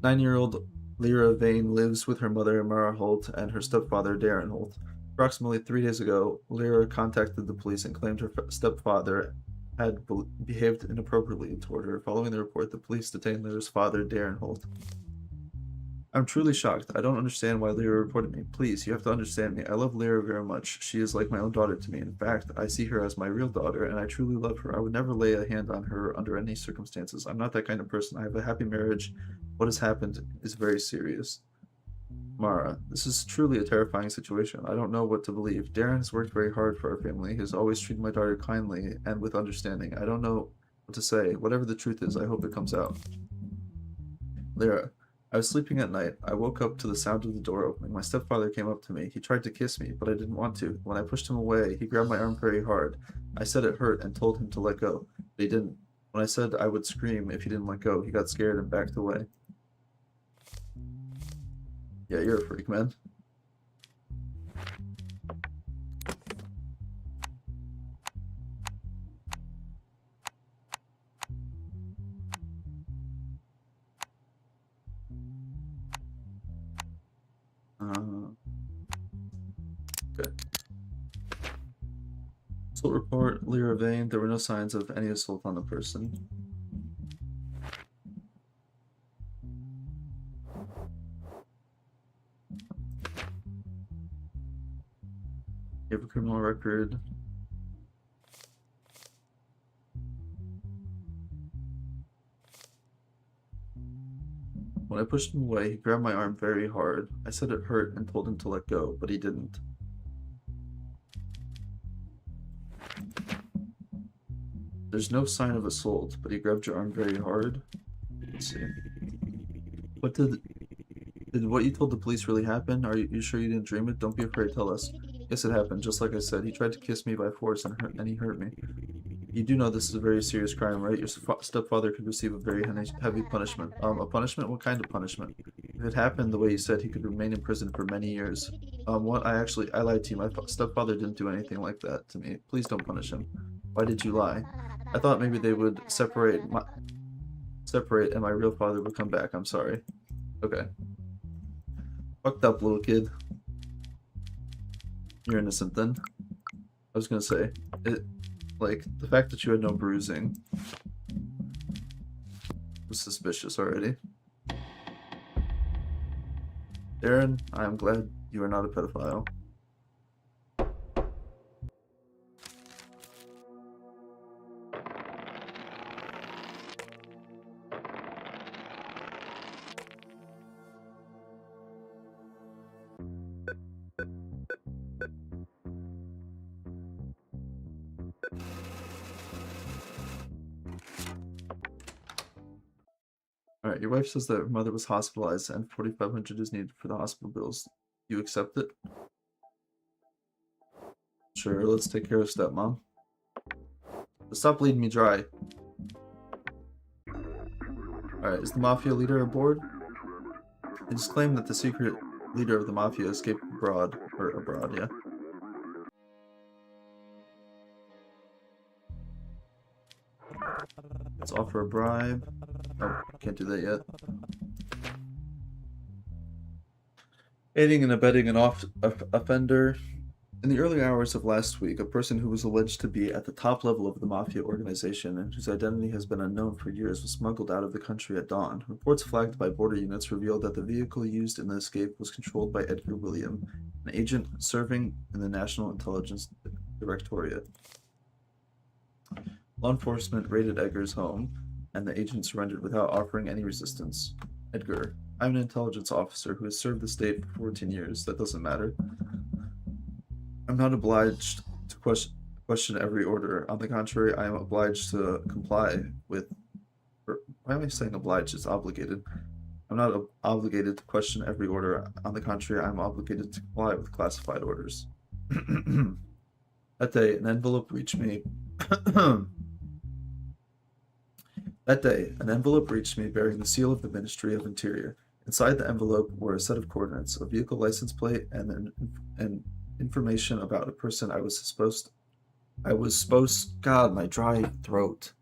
9-year-old Lyra Vane lives with her mother, Mara Holt, and her stepfather, Darren Holt. Approximately 3 days ago, Lyra contacted the police and claimed her stepfather had behaved inappropriately toward her. Following the report, the police detained Lyra's father, Darren Holt. I'm truly shocked. I don't understand why Lyra reported me. Please, you have to understand me. I love Lyra very much. She is like my own daughter to me. In fact, I see her as my real daughter, and I truly love her. I would never lay a hand on her under any circumstances. I'm not that kind of person. I have a happy marriage. What has happened is very serious. Mara, this is truly a terrifying situation. I don't know what to believe. Darren has worked very hard for our family. He has always treated my daughter kindly and with understanding. I don't know what to say. Whatever the truth is, I hope it comes out. Lyra, I was sleeping at night. I woke up to the sound of the door opening. My stepfather came up to me. He tried to kiss me, but I didn't want to. When I pushed him away, he grabbed my arm very hard. I said it hurt and told him to let go, but he didn't. When I said I would scream if he didn't let go, he got scared and backed away. Yeah, you're a freak, man. Okay. Assault report, Lyra Vane. There were no signs of any assault on the person. You have a criminal record. When I pushed him away, he grabbed my arm very hard. I said it hurt and told him to let go, but he didn't. There's no sign of assault, but he grabbed your arm very hard. Let's see. What did what you told the police really happen? Are you sure you didn't dream it? Don't be afraid, tell us. Yes, it happened, just like I said. He tried to kiss me by force and he hurt me. You do know this is a very serious crime, right? Your stepfather could receive a very heavy punishment. A punishment? What kind of punishment? If it happened the way you said, he could remain in prison for many years. What? I lied to you. My stepfather didn't do anything like that to me. Please don't punish him. Why did you lie? I thought maybe they would separate and my real father would come back. I'm sorry. Okay. Fucked up, little kid. You're innocent then. I was gonna say, like, the fact that you had no bruising was suspicious already. Darren, I am glad you are not a pedophile. Alright, your wife says that her mother was hospitalized and $4,500 is needed for the hospital bills. You accept it? Sure, let's take care of stepmom. But stop bleeding me dry. Alright, is the mafia leader aboard? It is claimed that the secret leader of the mafia escaped abroad. Or abroad, yeah. Let's offer a bribe. Oh, can't do that yet. Aiding and abetting an offender. In the early hours of last week, a person who was alleged to be at the top level of the mafia organization and whose identity has been unknown for years was smuggled out of the country at dawn. Reports flagged by border units revealed that the vehicle used in the escape was controlled by Edgar William, an agent serving in the National Intelligence Directorate. Law enforcement raided Edgar's home, and the agent surrendered without offering any resistance. Edgar, I'm an intelligence officer who has served the state for 14 years. That doesn't matter. I'm not obliged to question every order. On the contrary, I am obliged to comply with... Why am I saying obliged? It's obligated. I'm not obligated to question every order. On the contrary, I'm obligated to comply with classified orders. That day, an envelope reached me... That day, an envelope reached me bearing the seal of the Ministry of Interior. Inside the envelope were a set of coordinates, a vehicle license plate, and information about a person I was supposed... God, my dry throat.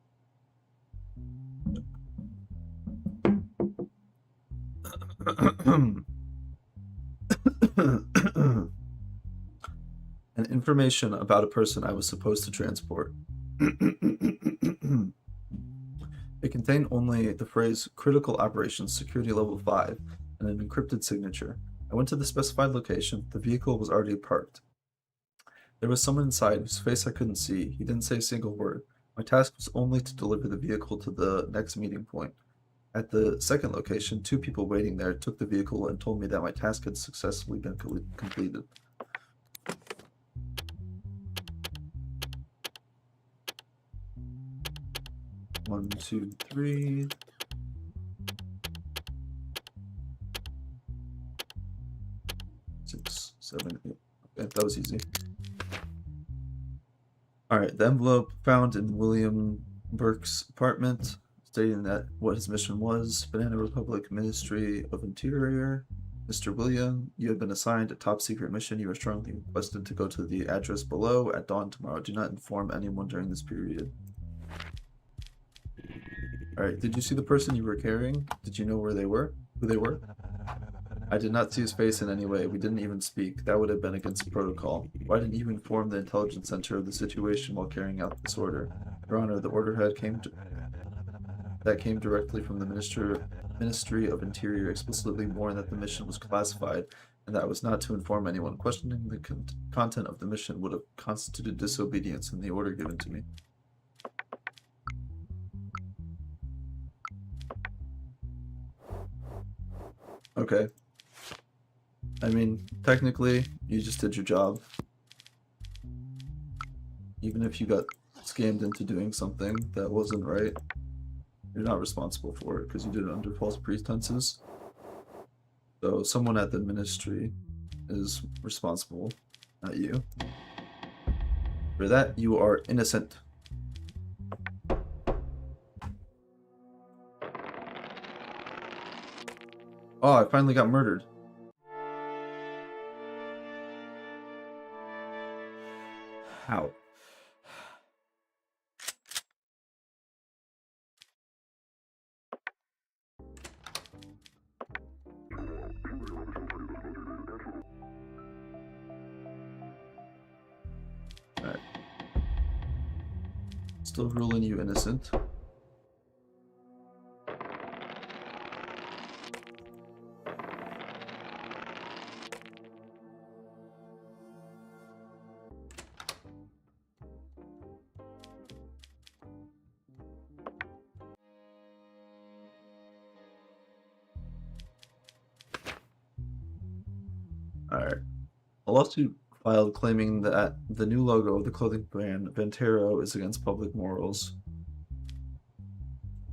And information about a person I was supposed to transport. It contained only the phrase Critical Operations Security Level 5 and an encrypted signature. I went to the specified location. The vehicle was already parked. There was someone inside whose face I couldn't see. He didn't say a single word. My task was only to deliver the vehicle to the next meeting point. At the second location, two people waiting there took the vehicle and told me that my task had successfully been completed. One, two, three. Six, seven, eight. Okay, that was easy. Alright, the envelope found in William Burke's apartment stating that what his mission was. Banana Republic Ministry of Interior. Mr. William, you have been assigned a top secret mission. You are strongly requested to go to the address below at dawn tomorrow. Do not inform anyone during this period. Alright, did you see the person you were carrying? Did you know where they were? Who they were? I did not see his face in any way. We didn't even speak. That would have been against protocol. Why didn't you inform the intelligence center of the situation while carrying out this order? Your Honor, the order came directly from the Ministry of Interior, explicitly warned that the mission was classified and that I was not to inform anyone. Questioning the content of the mission would have constituted disobedience in the order given to me. Okay. I mean, technically, you just did your job. Even if you got scammed into doing something that wasn't right, you're not responsible for it because you did it under false pretenses. So someone at the ministry is responsible, not you. For that, you are innocent. Oh, I finally got murdered. How? Alright. Still ruling you innocent. Alright. A lawsuit filed claiming that the new logo of the clothing brand Ventero is against public morals.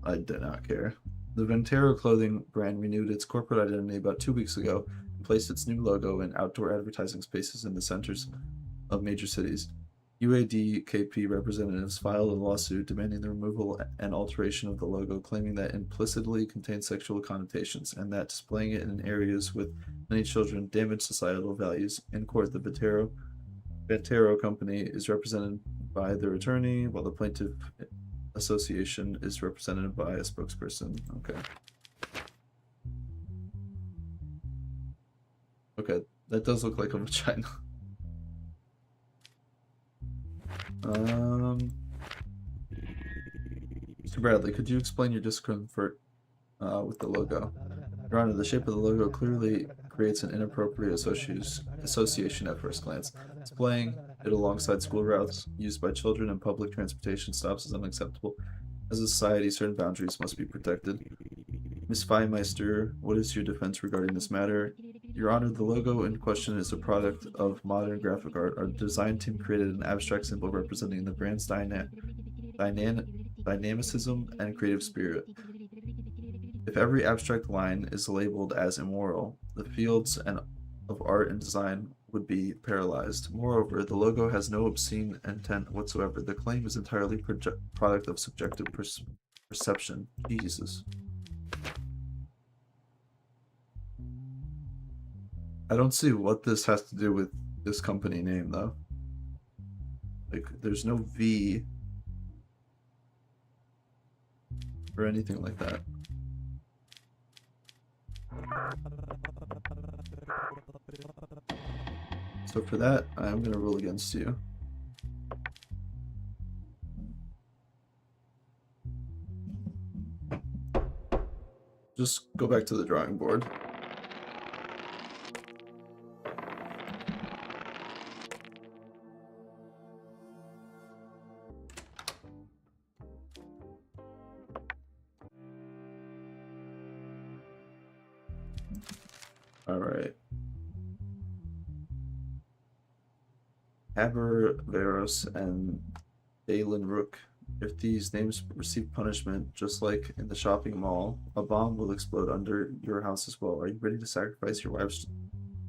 I did not care. The Ventero clothing brand renewed its corporate identity about 2 weeks ago and placed its new logo in outdoor advertising spaces in the centers of major cities. UADKP representatives filed a lawsuit demanding the removal and alteration of the logo, claiming that implicitly contains sexual connotations and that displaying it in areas with many children damaged societal values. In court, the Ventero company is represented by their attorney, while the plaintiff association is represented by a spokesperson. Okay. Okay, that does look like a vagina. Mr. Bradley, could you explain your discomfort with the logo? Your Honor, the shape of the logo clearly creates an inappropriate association at first glance. Displaying it alongside school routes used by children and public transportation stops is unacceptable. As a society, certain boundaries must be protected. Ms. Feimeister, what is your defense regarding this matter? Your Honor, the logo in question is a product of modern graphic art. Our design team created an abstract symbol representing the brand's dynamicism and creative spirit. If every abstract line is labeled as immoral, the fields of art and design would be paralyzed. Moreover, the logo has no obscene intent whatsoever. The claim is entirely product of subjective perception. Jesus. I don't see what this has to do with this company name, though. Like, there's no V or anything like that. So for that, I'm going to rule against you. Just go back to the drawing board. All right. Haberveros and Dalen Rook. If these names receive punishment, just like in the shopping mall, a bomb will explode under your house as well. Are you ready to sacrifice your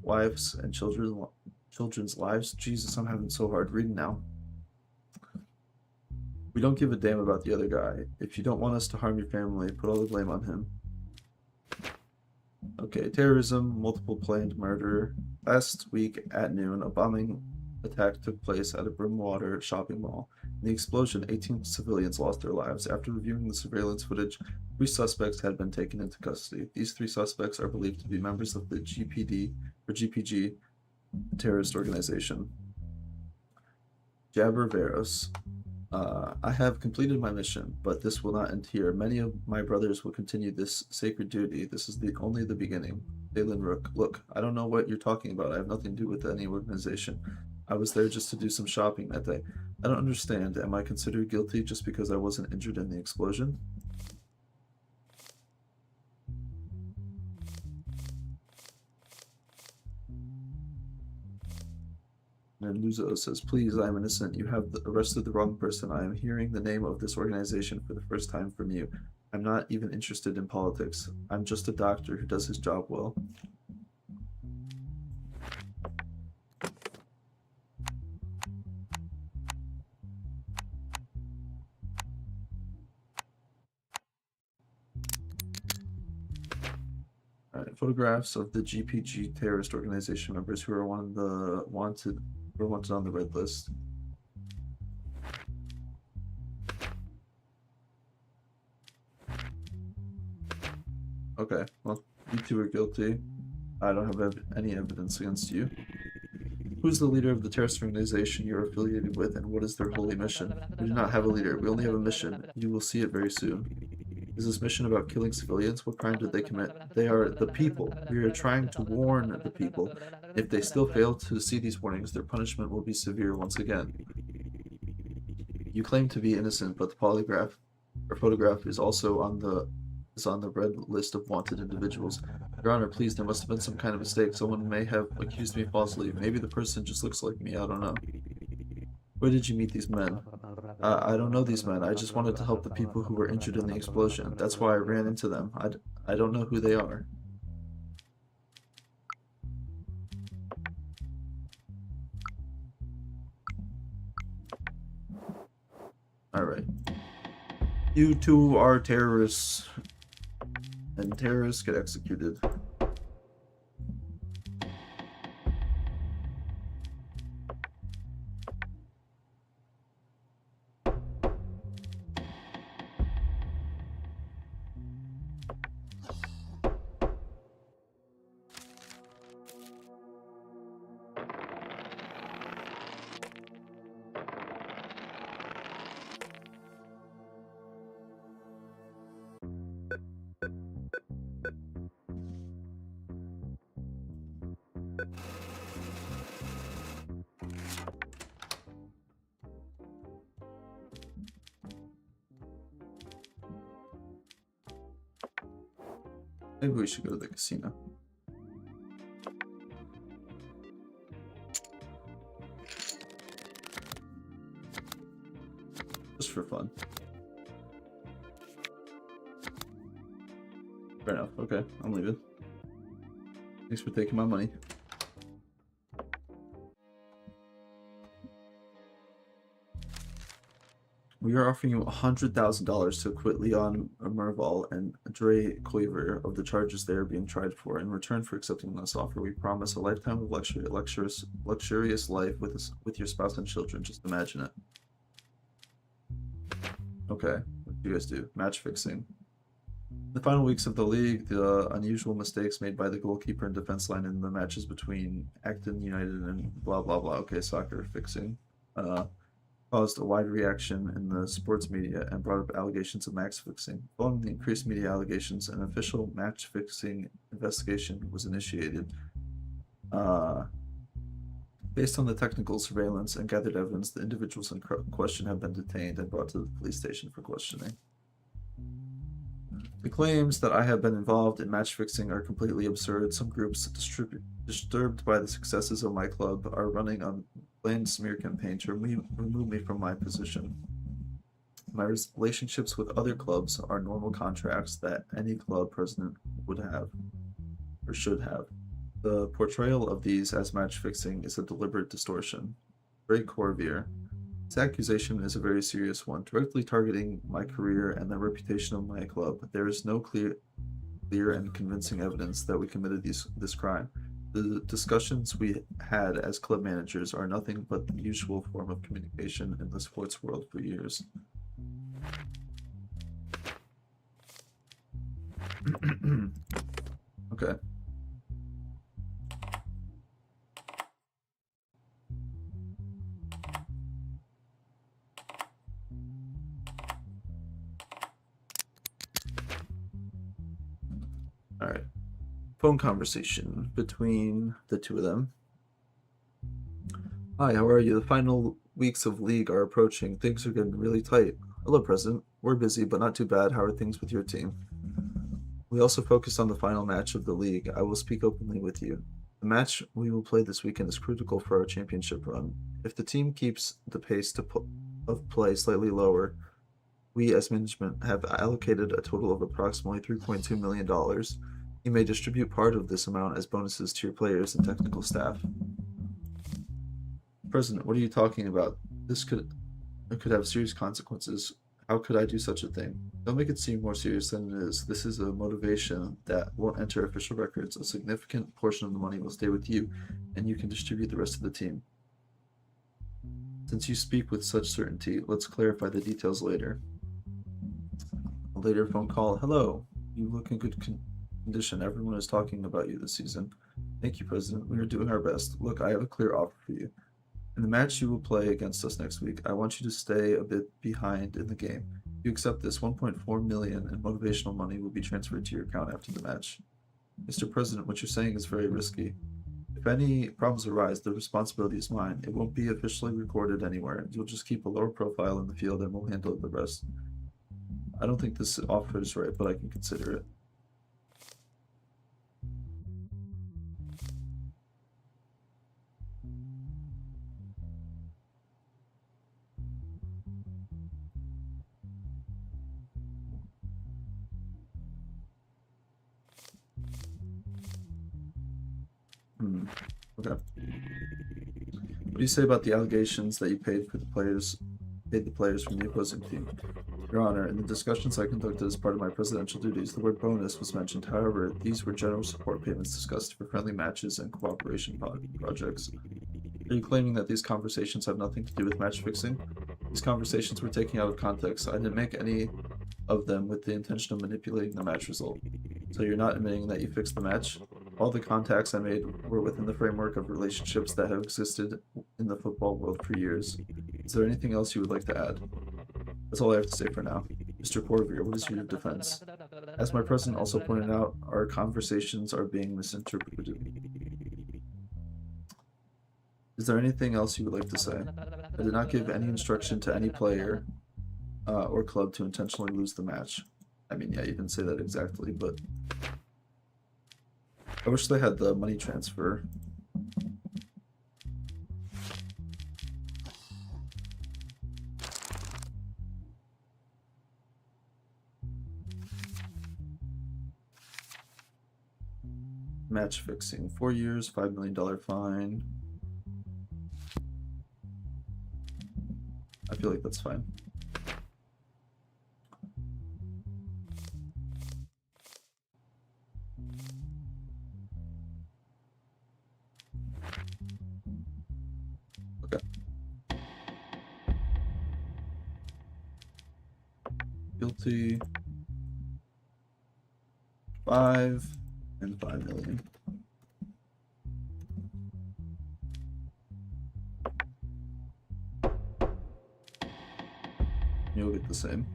wives and children's lives? Jesus, I'm having so hard reading now. We don't give a damn about the other guy. If you don't want us to harm your family, put all the blame on him. Okay, terrorism, multiple planned murder. Last week at noon, a bombing attack took place at a Brimwater shopping mall. In the explosion, 18 civilians lost their lives. After reviewing the surveillance footage, 3 suspects had been taken into custody. These 3 suspects are believed to be members of the GPD or GPG terrorist organization. Jabber Veros. I have completed my mission, but this will not end here. Many of my brothers will continue this sacred duty. This is only the beginning. Dalen Rook, look, I don't know what you're talking about. I have nothing to do with any organization. I was there just to do some shopping that day. I don't understand. Am I considered guilty just because I wasn't injured in the explosion? And Luzo says, please, I am innocent. You have arrested the wrong person. I am hearing the name of this organization for the first time from you. I'm not even interested in politics. I'm just a doctor who does his job well. Alright, photographs of the GPG terrorist organization members who are wanted on the red list. Okay, well, you two are guilty. I don't have any evidence against you. Who's the leader of the terrorist organization you're affiliated with, and what is their holy mission? We do not have a leader. We only have a mission. You will see it very soon. Is this mission about killing civilians? What crime did they commit? They are the people. We are trying to warn the people. If they still fail to see these warnings, their punishment will be severe once again. You claim to be innocent, but the polygraph or photograph is also on the red list of wanted individuals. Your Honor, please, there must have been some kind of mistake. Someone may have accused me falsely. Maybe the person just looks like me. I don't know. Where did you meet these men? I don't know these men. I just wanted to help the people who were injured in the explosion. That's why I ran into them. I don't know who they are. Alright. You two are terrorists. And terrorists get executed. Maybe we should go to the casino. Just for fun. Fair enough. Okay, I'm leaving. Thanks for taking my money. We are offering you $100,000 to acquit Leon Merval and Dre Cleaver of the charges they are being tried for. In return for accepting this offer, we promise a lifetime of luxurious life with your spouse and children. Just imagine it. Okay, what do you guys do? Match fixing. In the final weeks of the league, the unusual mistakes made by the goalkeeper and defense line in the matches between Acton United and blah blah blah. Okay, soccer fixing. Caused a wide reaction in the sports media and brought up allegations of match fixing. Following the increased media allegations, an official match fixing investigation was initiated. Based on the technical surveillance and gathered evidence, the individuals in question have been detained and brought to the police station for questioning. The claims that I have been involved in match fixing are completely absurd. Some groups disturbed by the successes of my club are running a blatant smear campaign to remove me from my position. My relationships with other clubs are normal contracts that any club president would have or should have. The portrayal of these as match fixing is a deliberate distortion. Ray Corvier. This accusation is a very serious one, directly targeting my career and the reputation of my club. There is no clear and convincing evidence that we committed this crime. The discussions we had as club managers are nothing but the usual form of communication in the sports world for years. Okay. All right. Phone conversation between the two of them. Hi, how are you? The final weeks of league are approaching. Things are getting really tight. Hello, President. We're busy, but not too bad. How are things with your team? We also focused on the final match of the league. I will speak openly with you. The match we will play this weekend is critical for our championship run. If the team keeps the pace of play slightly lower, we as management have allocated a total of approximately $3.2 million. You may distribute part of this amount as bonuses to your players and technical staff. President, what are you talking about? This could have serious consequences. How could I do such a thing? Don't make it seem more serious than it is. This is a motivation that won't enter official records. A significant portion of the money will stay with you, and you can distribute the rest of the team. Since you speak with such certainty, let's clarify the details later. A later phone call. Hello. You look in good condition. Everyone is talking about you this season. Thank you, President. We are doing our best. Look, I have a clear offer for you. In the match you will play against us next week, I want you to stay a bit behind in the game. If you accept this, $1.4 million in motivational money will be transferred to your account after the match. Mr. President, what you're saying is very risky. If any problems arise, the responsibility is mine. It won't be officially recorded anywhere. You'll just keep a lower profile in the field and we'll handle the rest. I don't think this offer is right, but I can consider it. Okay. What do you say about the allegations that you paid the players from the opposing team? Your Honor, in the discussions I conducted as part of my presidential duties, the word bonus was mentioned. However, these were general support payments discussed for friendly matches and cooperation projects. Are you claiming that these conversations have nothing to do with match fixing? These conversations were taken out of context. I didn't make any of them with the intention of manipulating the match result. So you're not admitting that you fixed the match? All the contacts I made were within the framework of relationships that have existed in the football world for years. Is there anything else you would like to add? That's all I have to say for now. Mr. Corvier, what is your defense? As my president also pointed out, our conversations are being misinterpreted. Is there anything else you would like to say? I did not give any instruction to any player or club to intentionally lose the match. I mean, yeah, you didn't say that exactly, but I wish they had the money transfer. Match fixing, 4 years, $5 million fine. I feel like that's fine. Okay. Guilty. 5 and 5 million. You'll get the same.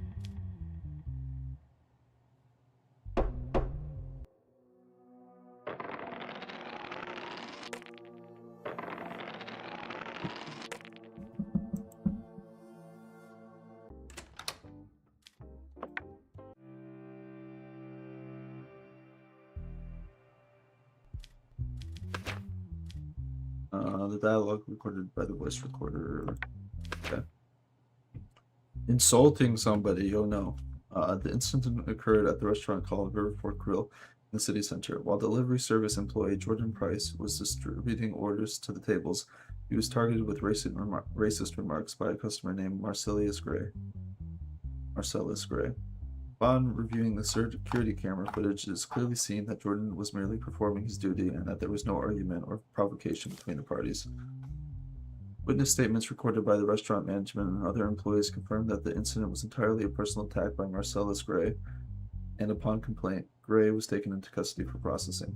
The dialogue recorded by the voice recorder. Okay. Insulting somebody. Oh no. The incident occurred at the restaurant called River Fork Grill in the city center. While delivery service employee Jordan Price was distributing orders to the tables, he was targeted with racist remarks by a customer named Marcellus Gray. Upon reviewing the security camera footage, it is clearly seen that Jordan was merely performing his duty and that there was no argument or provocation between the parties. Witness statements recorded by the restaurant management and other employees confirmed that the incident was entirely a personal attack by Marcellus Gray, and upon complaint, Gray was taken into custody for processing.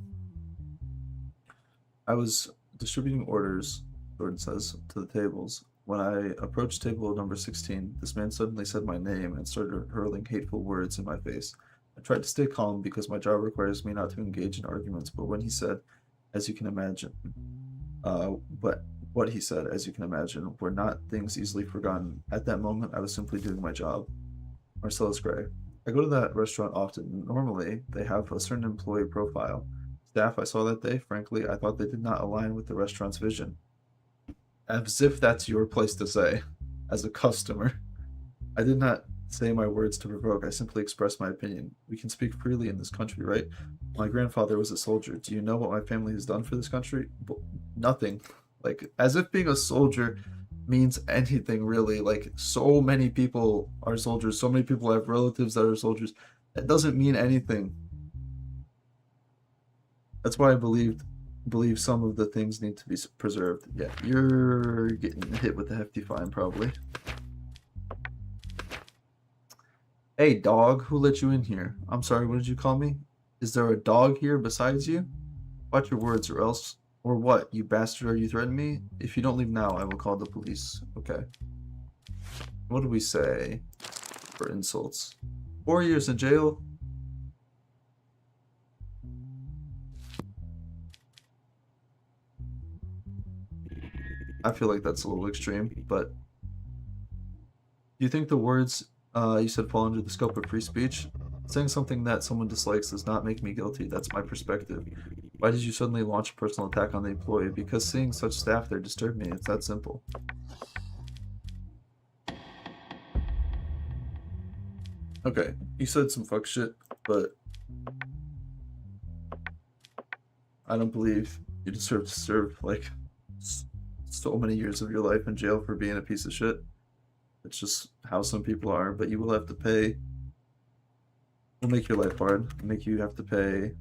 I was distributing orders, Jordan says, to the tables. When I approached table number 16, this man suddenly said my name and started hurling hateful words in my face. I tried to stay calm because my job requires me not to engage in arguments, but when he said, as you can imagine, what he said, as you can imagine, were not things easily forgotten. At that moment, I was simply doing my job. Marcellus Gray. I go to that restaurant often. Normally, they have a certain employee profile. Staff I saw that day, frankly, I thought they did not align with the restaurant's vision. As if that's your place to say, as a customer. I did not say my words to provoke. I simply expressed my opinion. We can speak freely in this country, right? My grandfather was a soldier. Do you know what my family has done for this country? Nothing. Like, as if being a soldier means anything, really. Like, so many people are soldiers. So many people have relatives that are soldiers. That doesn't mean anything. That's why I believe some of the things need to be preserved. Yeah, you're getting hit with a hefty fine, probably. Hey, dog, who let you in here? I'm sorry, what did you call me? Is there a dog here besides you? Watch your words or else... Or what, you bastard, are you threatening me? If you don't leave now, I will call the police. Okay. What do we say for insults? 4 years in jail? I feel like that's a little extreme, but... Do you think the words you said fall under the scope of free speech? Saying something that someone dislikes does not make me guilty. That's my perspective. Why did you suddenly launch a personal attack on the employee? Because seeing such staff there disturbed me. It's that simple. Okay, you said some fuck shit, but I don't believe you deserve to serve, like, so many years of your life in jail for being a piece of shit. It's just how some people are, but you will have to pay. We'll make your life hard. Make you have to pay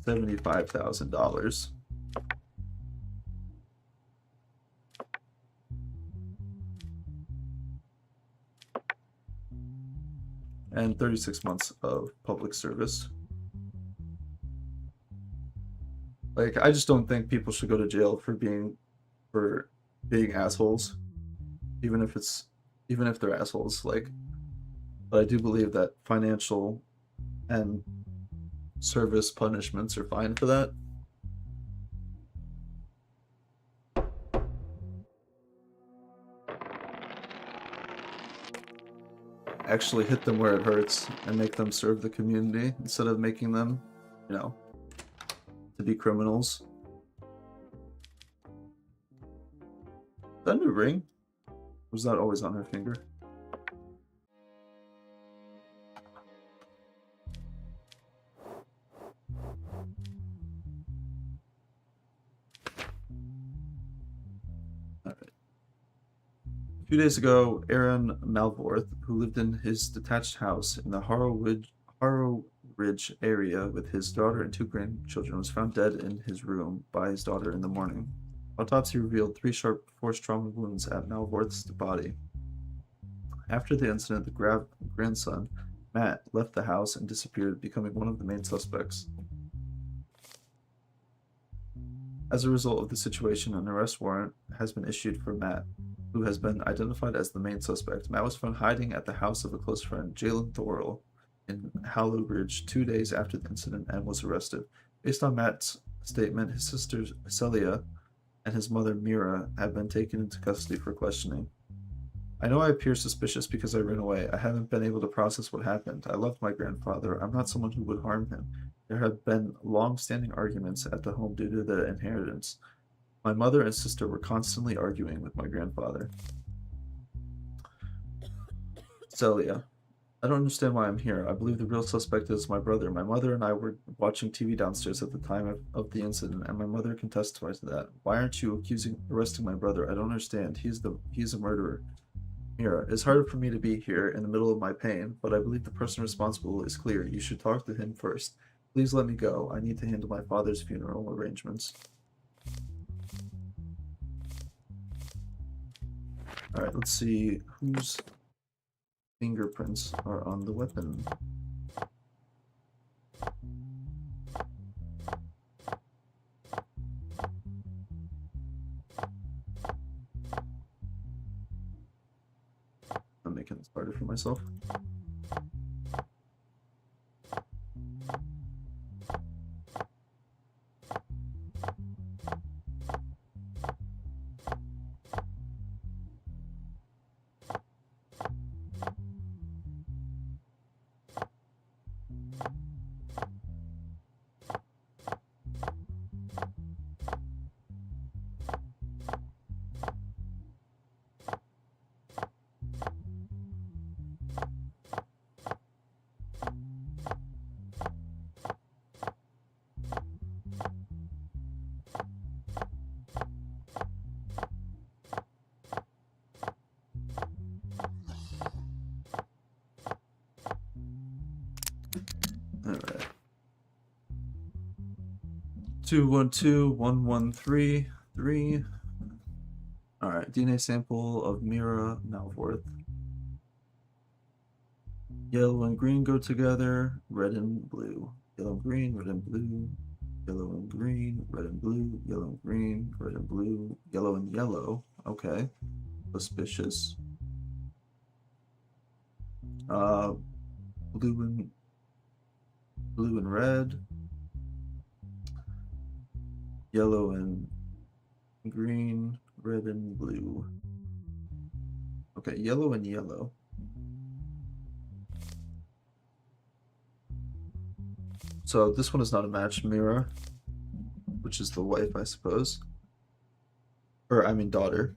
$75,000. And 36 months of public service. Like, I just don't think people should go to jail for being assholes, even if they're assholes. Like, but I do believe that financial and service punishments are fine for that. Actually hit them where it hurts and make them serve the community instead of making them, you know, to be criminals. Is that a new ring? Or was that always on her finger? A few days ago, Aaron Malvorth, who lived in his detached house in the Harrow Ridge area with his daughter and 2 grandchildren, was found dead in his room by his daughter in the morning. Autopsy revealed 3 sharp force trauma wounds at Malvorth's body. After the incident, the grandson, Matt, left the house and disappeared, becoming one of the main suspects. As a result of the situation, an arrest warrant has been issued for Matt, who has been identified as the main suspect. Matt was found hiding at the house of a close friend, Jalen Thorell, in Harrow Ridge 2 days after the incident and was arrested. Based on Matt's statement, his sister Celia and his mother Mira have been taken into custody for questioning. I know I appear suspicious because I ran away. I haven't been able to process what happened. I loved my grandfather. I'm not someone who would harm him. There have been long-standing arguments at the home due to the inheritance. My mother and sister were constantly arguing with my grandfather. Celia. I don't understand why I'm here. I believe the real suspect is my brother. My mother and I were watching TV downstairs at the time of the incident, and my mother can testify to that. Why aren't you arresting my brother? I don't understand. He's a murderer. Mira, it's harder for me to be here in the middle of my pain, but I believe the person responsible is clear. You should talk to him first. Please let me go. I need to handle my father's funeral arrangements. Alright, let's see whose fingerprints are on the weapon. I'm making this harder for myself. Alright. 212-1133. Alright, DNA sample of Mira Malvorth. Yellow and green go together, red and blue. Yellow and green, red and blue. Yellow and green, red and blue. Yellow and green, red and blue. Yellow and yellow. Okay. Suspicious. Blue and red. Yellow and green, red and blue. Okay, yellow and yellow. So this one is not a match. Mira, which is the wife, I suppose. Or, I mean, daughter.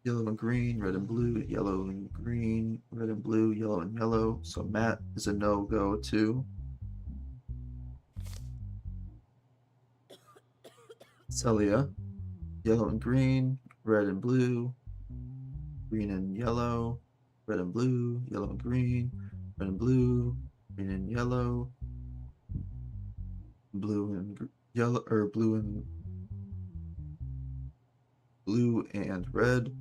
Yellow and green, red and blue, yellow and green, red and blue, yellow and yellow. So Matt is a no-go too. Celia, yellow and green, red and blue, green and yellow, red and blue, yellow and green, red and blue, green and yellow, blue and yellow, or blue and red,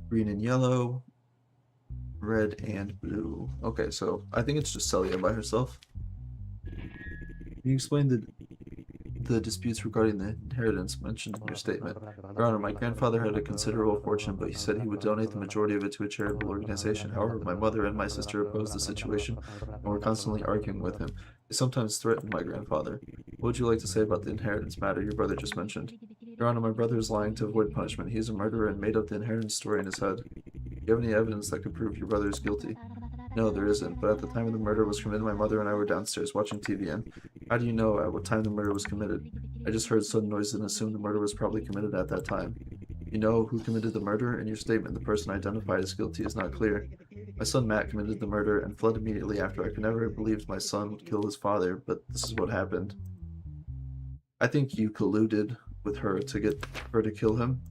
green and yellow, red and blue. Okay, so I think it's just Celia by herself. Can you explain the disputes regarding the inheritance mentioned in your statement? Your Honor, my grandfather had a considerable fortune, but he said he would donate the majority of it to a charitable organization. However, my mother and my sister opposed the situation and were constantly arguing with him. They sometimes threatened my grandfather. What would you like to say about the inheritance matter your brother just mentioned? Your Honor, my brother is lying to avoid punishment. He is a murderer and made up the inheritance story in his head. Do you have any evidence that could prove your brother is guilty? No, there isn't, but at the time of the murder was committed, my mother and I were downstairs watching TV, and how do you know at what time the murder was committed? I just heard sudden noises and assumed the murder was probably committed at that time. You know who committed the murder? In your statement, the person identified as guilty is not clear. My son Matt committed the murder and fled immediately after. I could never have believed my son would kill his father, but this is what happened. I think you colluded with her to get her to kill him.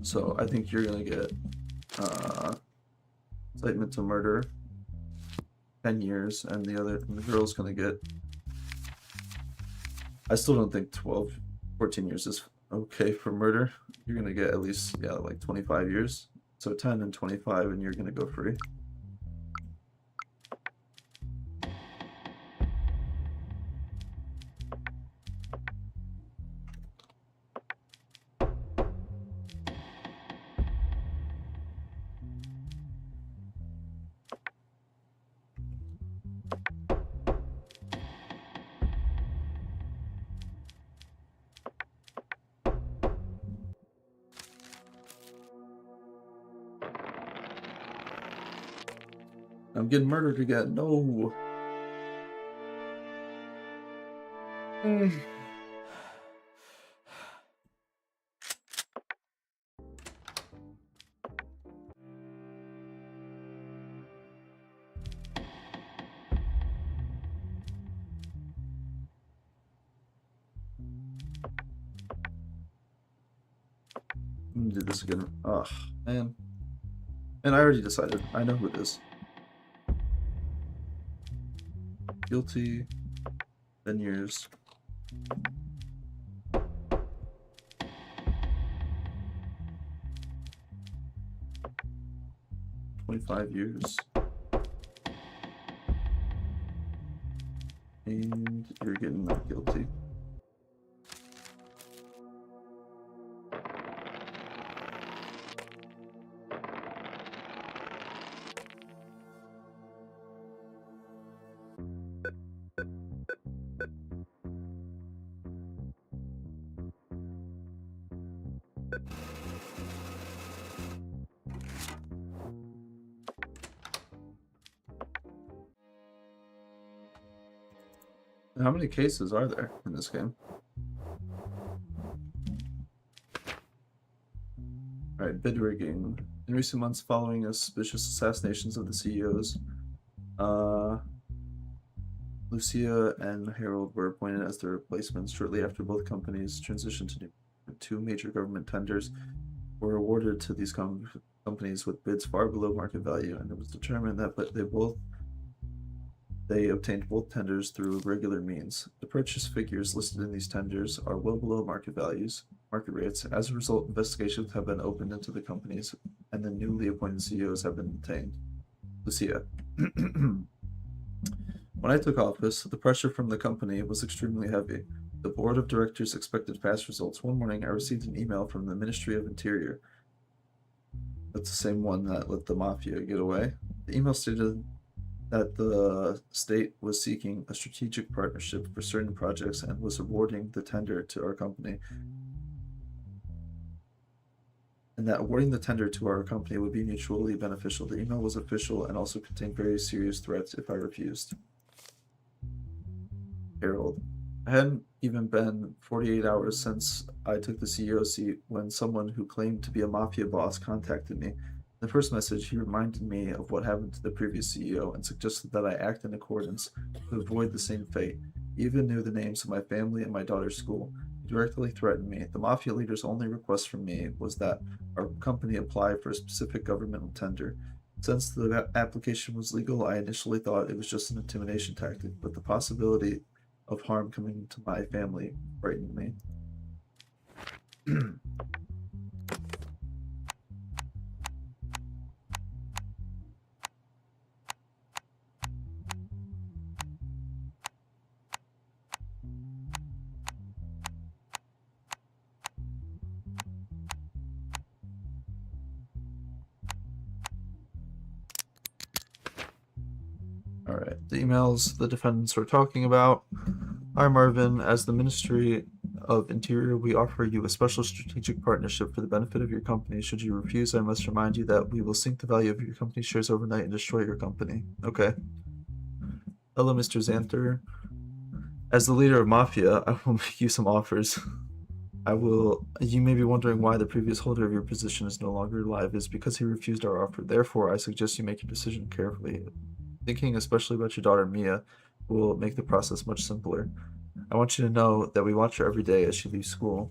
So I think you're gonna get incitement to murder, 10 years, and the girl's gonna get. I still don't think 12, 14 years is okay for murder. You're gonna get at least, yeah, like 25 years. So 10 and 25, and you're gonna go free. I'm getting murdered again. No. I'm gonna do this again. Ugh, man. And I already decided. I know who it is. Guilty. 10 years. 25 years. And you're getting not guilty. How many cases are there in this game? Alright, bid rigging. In recent months following suspicious assassinations of the CEOs, Lucia and Harold were appointed as their replacements shortly after both companies transitioned to two major government tenders were awarded to these companies with bids far below market value, and it was determined that they obtained both tenders through regular means. The purchase figures listed in these tenders are well below market rates. As a result, investigations have been opened into the companies, and the newly appointed CEOs have been detained. Lucia. When I took office, the pressure from the company was extremely heavy. The board of directors expected fast results. One morning, I received an email from the Ministry of Interior. That's the same one that let the mafia get away. The email stated that the state was seeking a strategic partnership for certain projects and was awarding the tender to our company. And that awarding the tender to our company would be mutually beneficial. The email was official and also contained very serious threats if I refused. Harold. I hadn't even been 48 hours since I took the CEO seat when someone who claimed to be a mafia boss contacted me. In the first message, he reminded me of what happened to the previous CEO and suggested that I act in accordance to avoid the same fate. He even knew the names of my family and my daughter's school. He directly threatened me. The mafia leader's only request from me was that our company apply for a specific governmental tender. Since the application was legal, I initially thought it was just an intimidation tactic, but the possibility of harm coming to my family frightened me. All right, the emails the defendants were talking about. Hi, Marvin. As the Ministry of Interior, we offer you a special strategic partnership for the benefit of your company. Should you refuse, I must remind you that we will sink the value of your company shares overnight and destroy your company. Okay. Hello, Mr. Xanther. As the leader of Mafia, I will make you some offers. You may be wondering why the previous holder of your position is no longer alive. It's because he refused our offer. Therefore, I suggest you make your decision carefully. Thinking especially about your daughter, Mia, will make the process much simpler. I want you to know that we watch her every day as she leaves school.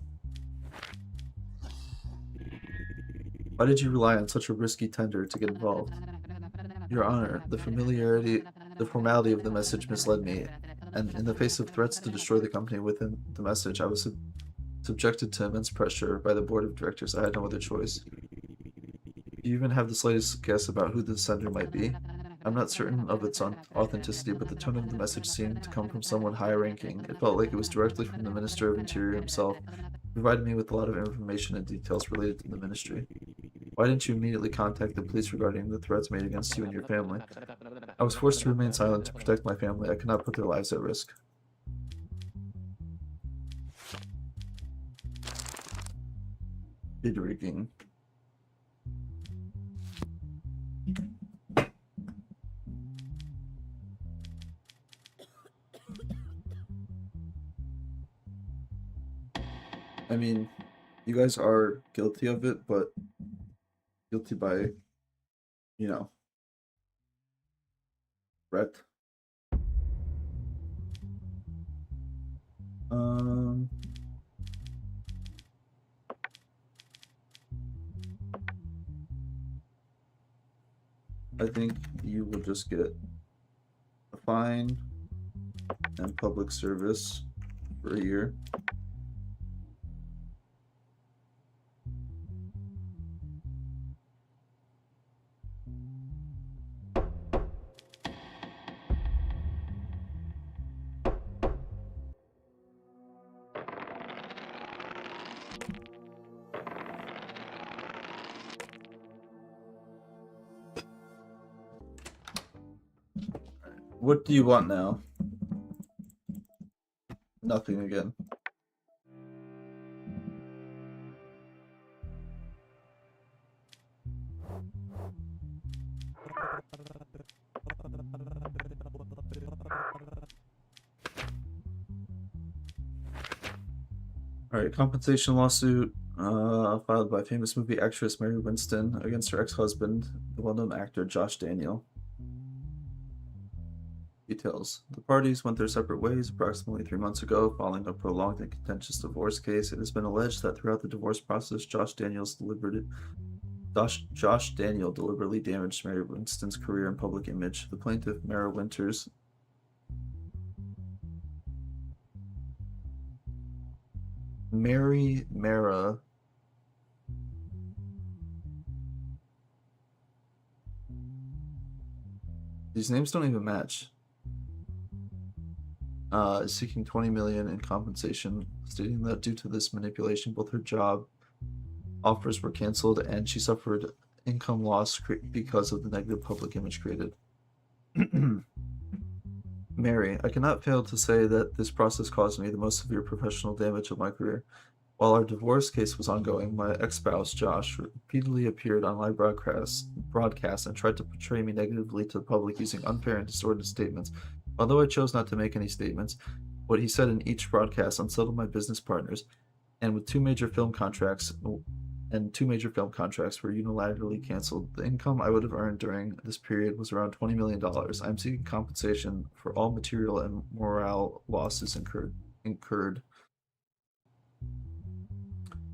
Why did you rely on such a risky tender to get involved? Your Honor, the formality of the message misled me, and in the face of threats to destroy the company within the message, I was subjected to immense pressure by the board of directors. I had no other choice. Do you even have the slightest guess about who the sender might be? I'm not certain of its authenticity, but the tone of the message seemed to come from someone high-ranking. It felt like it was directly from the Minister of Interior himself. He provided me with a lot of information and details related to the ministry. Why didn't you immediately contact the police regarding the threats made against you and your family? I was forced to remain silent to protect my family. I could not put their lives at risk. Bid rigging. I mean, you guys are guilty of it, but guilty by, you know, threat. Um, I think you will just get a fine and public service for a year. What do you want now? Nothing again. All right, compensation lawsuit filed by famous movie actress Mary Winston against her ex-husband, the well-known actor Josh Daniel. Details. The parties went their separate ways approximately 3 months ago, following a prolonged and contentious divorce case. It has been alleged that throughout the divorce process, Josh Daniel deliberately damaged Mary Winston's career and public image. The plaintiff, Mara. These names don't even match. Is seeking $20 million in compensation, stating that due to this manipulation, both her job offers were canceled and she suffered income loss because of the negative public image created. Mary, I cannot fail to say that this process caused me the most severe professional damage of my career. While our divorce case was ongoing, my ex-spouse, Josh, repeatedly appeared on live broadcasts and tried to portray me negatively to the public using unfair and distorted statements. Although I chose not to make any statements, what he said in each broadcast unsettled my business partners, and with two major film contracts were unilaterally canceled. The income I would have earned during this period was around $20 million. I'm seeking compensation for all material and moral losses incurred.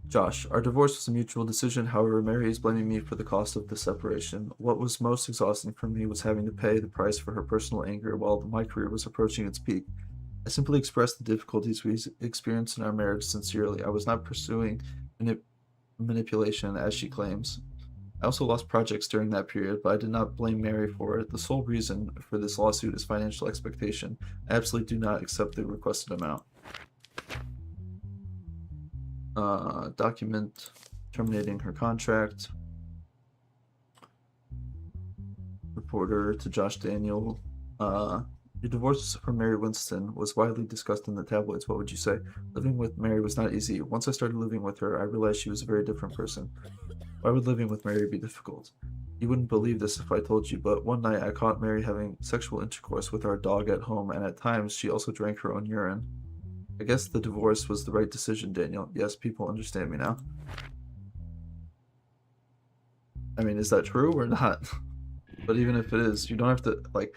Josh, our divorce was a mutual decision. However, Mary is blaming me for the cost of the separation. What was most exhausting for me was having to pay the price for her personal anger while my career was approaching its peak. I simply expressed the difficulties we experienced in our marriage sincerely. I was not pursuing manipulation, as she claims. I also lost projects during that period, but I did not blame Mary for it. The sole reason for this lawsuit is financial expectation. I absolutely do not accept the requested amount. Document terminating her contract. Reporter to Josh Daniel. Your divorce from Mary Winston was widely discussed in the tabloids. What would you say? Living with Mary was not easy. Once I started living with her, I realized she was a very different person. Why would living with Mary be difficult? You wouldn't believe this if I told you, but one night I caught Mary having sexual intercourse with our dog at home, and at times she also drank her own urine. I guess the divorce was the right decision, Daniel. Yes, people understand me now. I mean, is that true or not? But even if it is, you don't have to, like,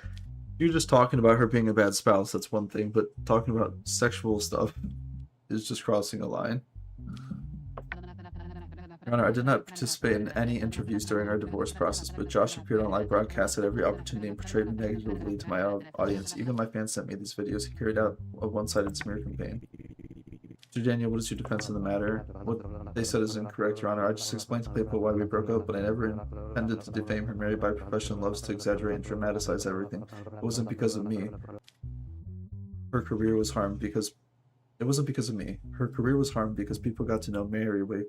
you're just talking about her being a bad spouse, that's one thing, but talking about sexual stuff is just crossing a line. Your Honor, I did not participate in any interviews during our divorce process, but Josh appeared on live broadcasts at every opportunity and portrayed me negatively to my audience. Even my fans sent me these videos. He carried out a one-sided smear campaign. Mr. Daniel, what is your defense in the matter? What they said is incorrect, Your Honor. I just explained to people why we broke up, but I never intended to defame her. Mary, by profession, loves to exaggerate and dramatize everything. It wasn't because of me. Her career was harmed because... It wasn't because of me. Her career was harmed because people got to know Mary way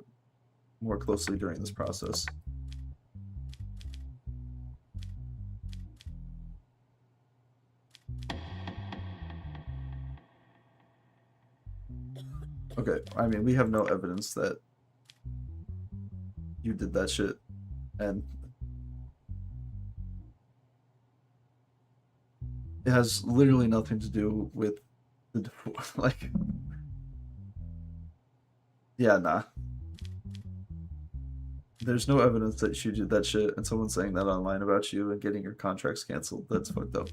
more closely during this process. Okay, I mean, we have no evidence that you did that shit, and it has literally nothing to do with the divorce. Like, Yeah, nah. There's no evidence that you did that shit, and someone's saying that online about you and getting your contracts canceled. That's fucked up.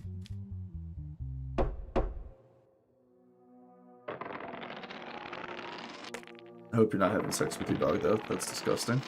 I hope you're not having sex with your dog, though. That's disgusting.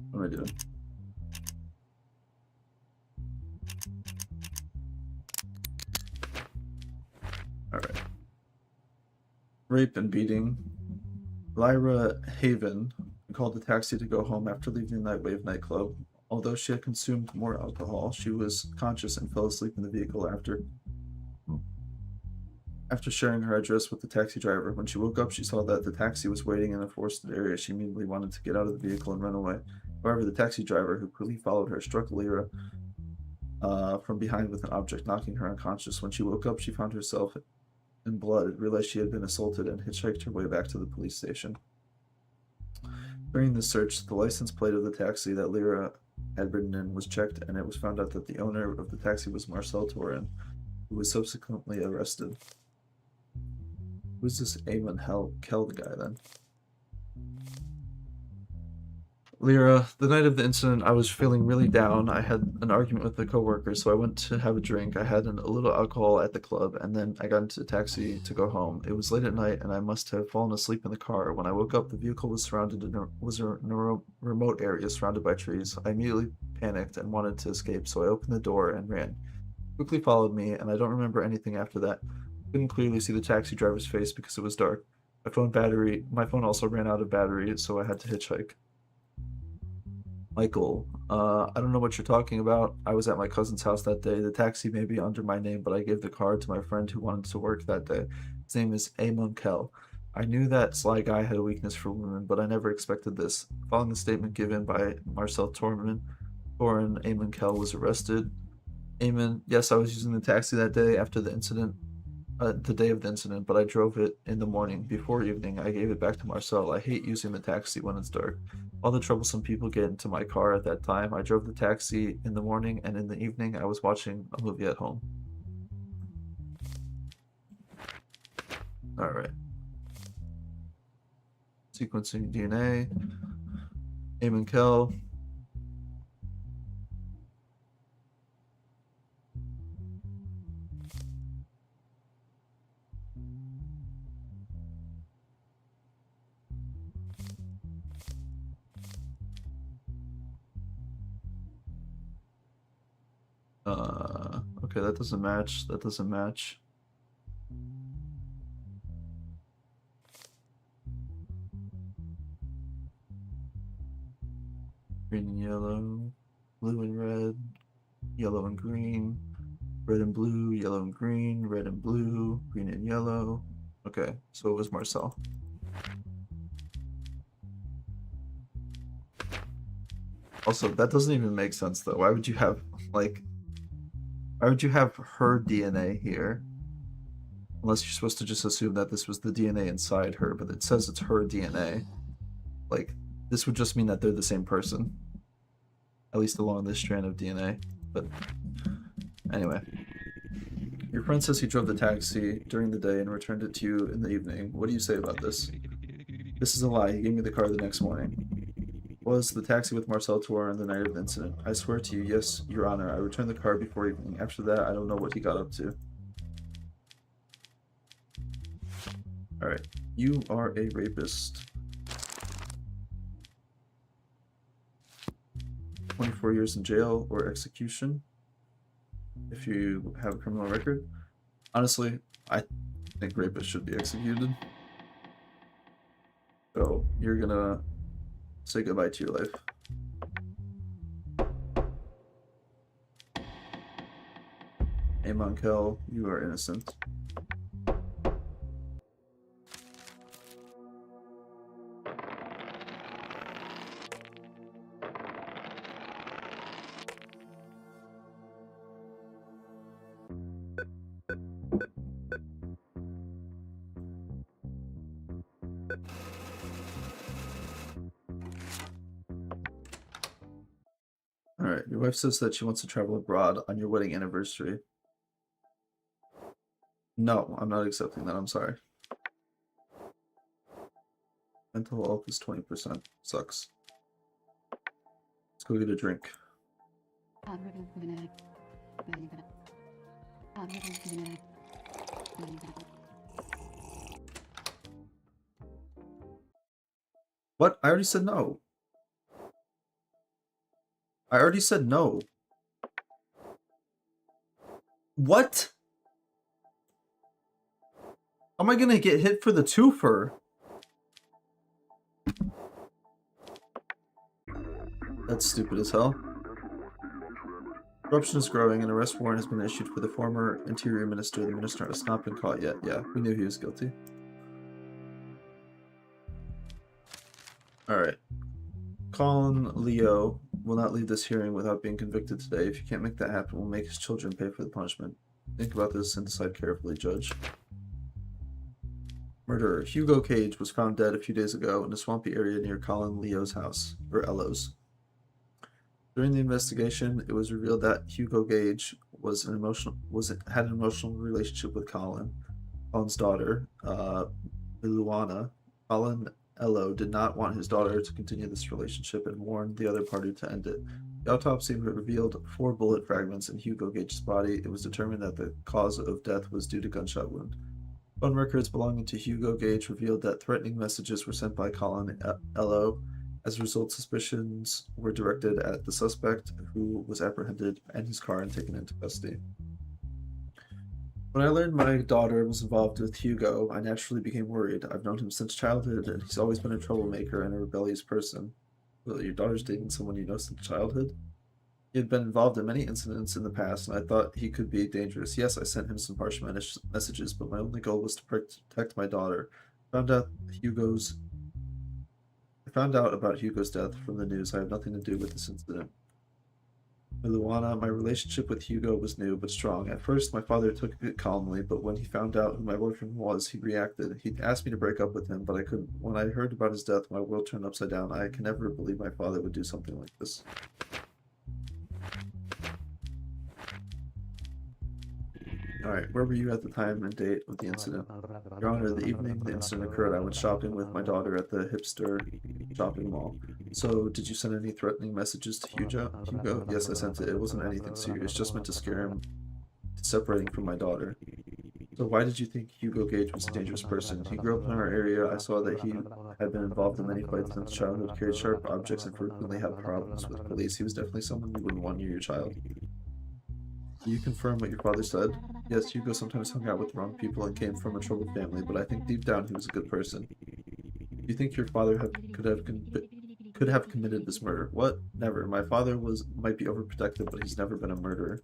What am I doing? Alright. Rape and beating. Lyra Haven called a taxi to go home after leaving the Nightwave nightclub. Although she had consumed more alcohol, she was conscious and fell asleep in the vehicle after sharing her address with the taxi driver. When she woke up, she saw that the taxi was waiting in a forested area. She immediately wanted to get out of the vehicle and run away. However, the taxi driver, who quickly followed her, struck Lyra from behind with an object, knocking her unconscious. When she woke up, she found herself in blood, realized she had been assaulted, and hitchhiked her way back to the police station. During the search, the license plate of the taxi that Lyra had ridden in was checked, and it was found out that the owner of the taxi was Marcel Torin, who was subsequently arrested. Who's this Eamon Kell guy then? Lyra, the night of the incident, I was feeling really down. I had an argument with a coworker, so I went to have a drink. I had a little alcohol at the club, and then I got into a taxi to go home. It was late at night, and I must have fallen asleep in the car. When I woke up, the vehicle was surrounded in a remote area surrounded by trees. I immediately panicked and wanted to escape, so I opened the door and ran. Quickly followed me, and I don't remember anything after that. I couldn't clearly see the taxi driver's face because it was dark. My phone also ran out of battery, so I had to hitchhike. Michael, I don't know what you're talking about. I was at my cousin's house that day. The taxi may be under my name, but I gave the car to my friend who wanted to work that day. His name is Eamon Kell. I knew that sly guy had a weakness for women, but I never expected this. Following the statement given by Marcel Torin, Eamon Kell was arrested. Eamon, yes, I was using the taxi that day after the incident, the day of the incident, but I drove it in the morning. Before evening, I gave it back to Marcel. I hate using the taxi when it's dark. All the troublesome people get into my car at that time. I drove the taxi in the morning, and in the evening, I was watching a movie at home. All right. Sequencing DNA. Eamon Kell. Okay, that doesn't match. That doesn't match. Green and yellow, blue and red, yellow and green, red and blue, yellow and green, red and blue, green and yellow. Okay, so it was Marcel. Also, that doesn't even make sense though. Why would you have her DNA here? Unless you're supposed to just assume that this was the DNA inside her, but it says it's her DNA. Like, this would just mean that they're the same person. At least along this strand of DNA. But anyway. Your friend says he drove the taxi during the day and returned it to you in the evening. What do you say about this? This is a lie. He gave me the car the next morning. Was the taxi with Marcel Tour on the night of the incident? I swear to you, yes, Your Honor. I returned the car before evening. After that, I don't know what he got up to. Alright. You are a rapist. 24 years in jail or execution if you have a criminal record. Honestly, I think rapists should be executed. So you're gonna say goodbye to your life. Eamon Kell, you are innocent. Alright, your wife says that she wants to travel abroad on your wedding anniversary. No, I'm not accepting that, I'm sorry. Mental health is 20%. Sucks. Let's go get a drink. What? I already said no. I already said no. What? How am I gonna get hit for the twofer? That's stupid as hell. Corruption is growing. An arrest warrant has been issued for the former Interior Minister. The minister has not been caught yet. Yeah, we knew he was guilty. Alright. Colin Leo will not leave this hearing without being convicted today. If you can't make that happen, we'll make his children pay for the punishment. Think about this and decide carefully, Judge. Murderer. Hugo Cage was found dead a few days ago in a swampy area near Colin Leo's house, or Elo's. During the investigation, it was revealed that Hugo Gage had an emotional relationship with Colin's daughter, Luana. Colin Elo did not want his daughter to continue this relationship and warned the other party to end it. The autopsy revealed 4 bullet fragments in Hugo Gage's body. It was determined that the cause of death was due to gunshot wound. Phone records belonging to Hugo Gage revealed that threatening messages were sent by Colin Elo. As a result, suspicions were directed at the suspect, who was apprehended, and his car and taken into custody. When I learned my daughter was involved with Hugo, I naturally became worried. I've known him since childhood, and he's always been a troublemaker and a rebellious person. Well, your daughter's dating someone you know since childhood? He had been involved in many incidents in the past, and I thought he could be dangerous. Yes, I sent him some harsh messages, but my only goal was to protect my daughter. I found out about Hugo's death from the news. I have nothing to do with this incident. Luana, my relationship with Hugo was new but strong. At first, my father took it calmly, but when he found out who my boyfriend was, he reacted. He asked me to break up with him, but I couldn't. When I heard about his death, my world turned upside down. I can never believe my father would do something like this. Alright, where were you at the time and date of the incident? Your Honor, the evening the incident occurred, I went shopping with my daughter at the hipster shopping mall. So, did you send any threatening messages to Hugo? Yes, I sent it. It wasn't anything serious, just meant to scare him separating from my daughter. So why did you think Hugo Gage was a dangerous person? He grew up in our area. I saw that he had been involved in many fights since childhood, carried sharp objects, and frequently had problems with police. He was definitely someone you wouldn't want near your child. Do you confirm what your father said? Yes, Hugo sometimes hung out with the wrong people and came from a troubled family, but I think deep down he was a good person. Do you think your father could have committed this murder? What? Never. My father might be overprotective, but he's never been a murderer.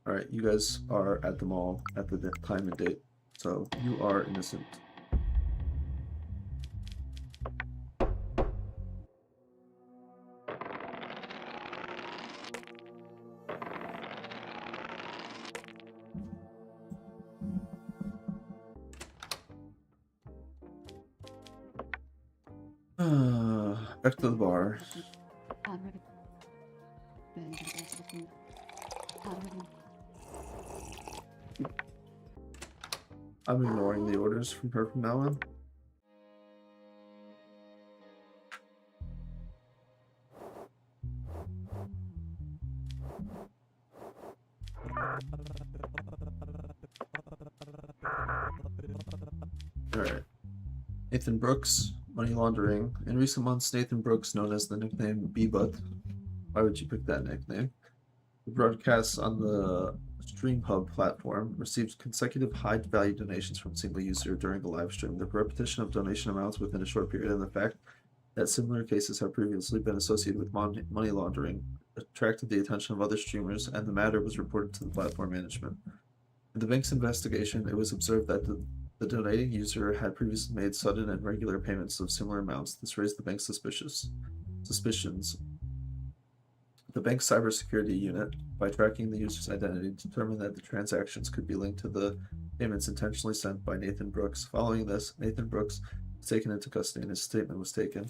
Alright, you guys are at the mall at the time and date, so you are innocent. Back to the bar. I'm ignoring the orders from her from now on. Alright. Nathan Brooks, money laundering. In recent months, Nathan Brooks, known as the nickname B-Butt. Why would you pick that nickname? The broadcasts on the StreamHub platform received consecutive high-value donations from a single user during the live stream. The repetition of donation amounts within a short period and the fact that similar cases have previously been associated with money laundering attracted the attention of other streamers, and the matter was reported to the platform management. In the bank's investigation, it was observed that the donating user had previously made sudden and regular payments of similar amounts. This raised the bank's suspicions. The bank's cybersecurity unit, by tracking the user's identity, determined that the transactions could be linked to the payments intentionally sent by Nathan Brooks. Following this, Nathan Brooks was taken into custody and his statement was taken.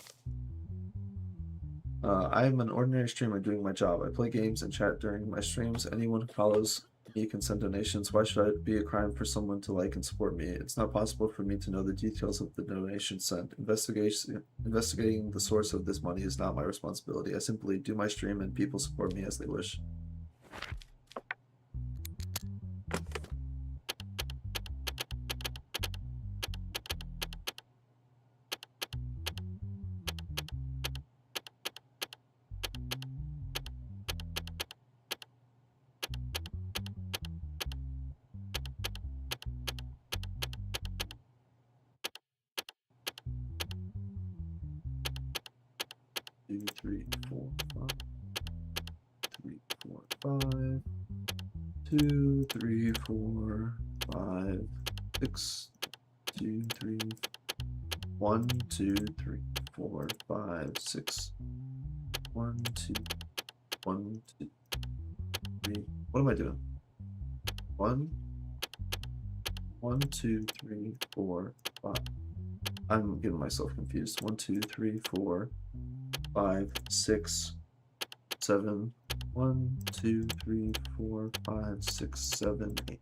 I am an ordinary streamer doing my job. I play games and chat during my streams. Anyone who follows me can send donations. Why should it be a crime for someone to like and support me? It's not possible for me to know the details of the donation sent. Investigating the source of this money is not my responsibility. I simply do my stream and people support me as they wish. Two, three, four, five. 3, 4, 5. 2, 3, 4, 5, 6. 2, 3. 1, 2, 3, 4, 5, 6. 1, 2. 1, 2, 3. What am I doing? 1, 1, 2, 3, 4, 5. I'm getting myself confused. 1, 2, 3, 4, 5, 6, 7. 1, 2, 3, 4, 5, 6, 7, 8.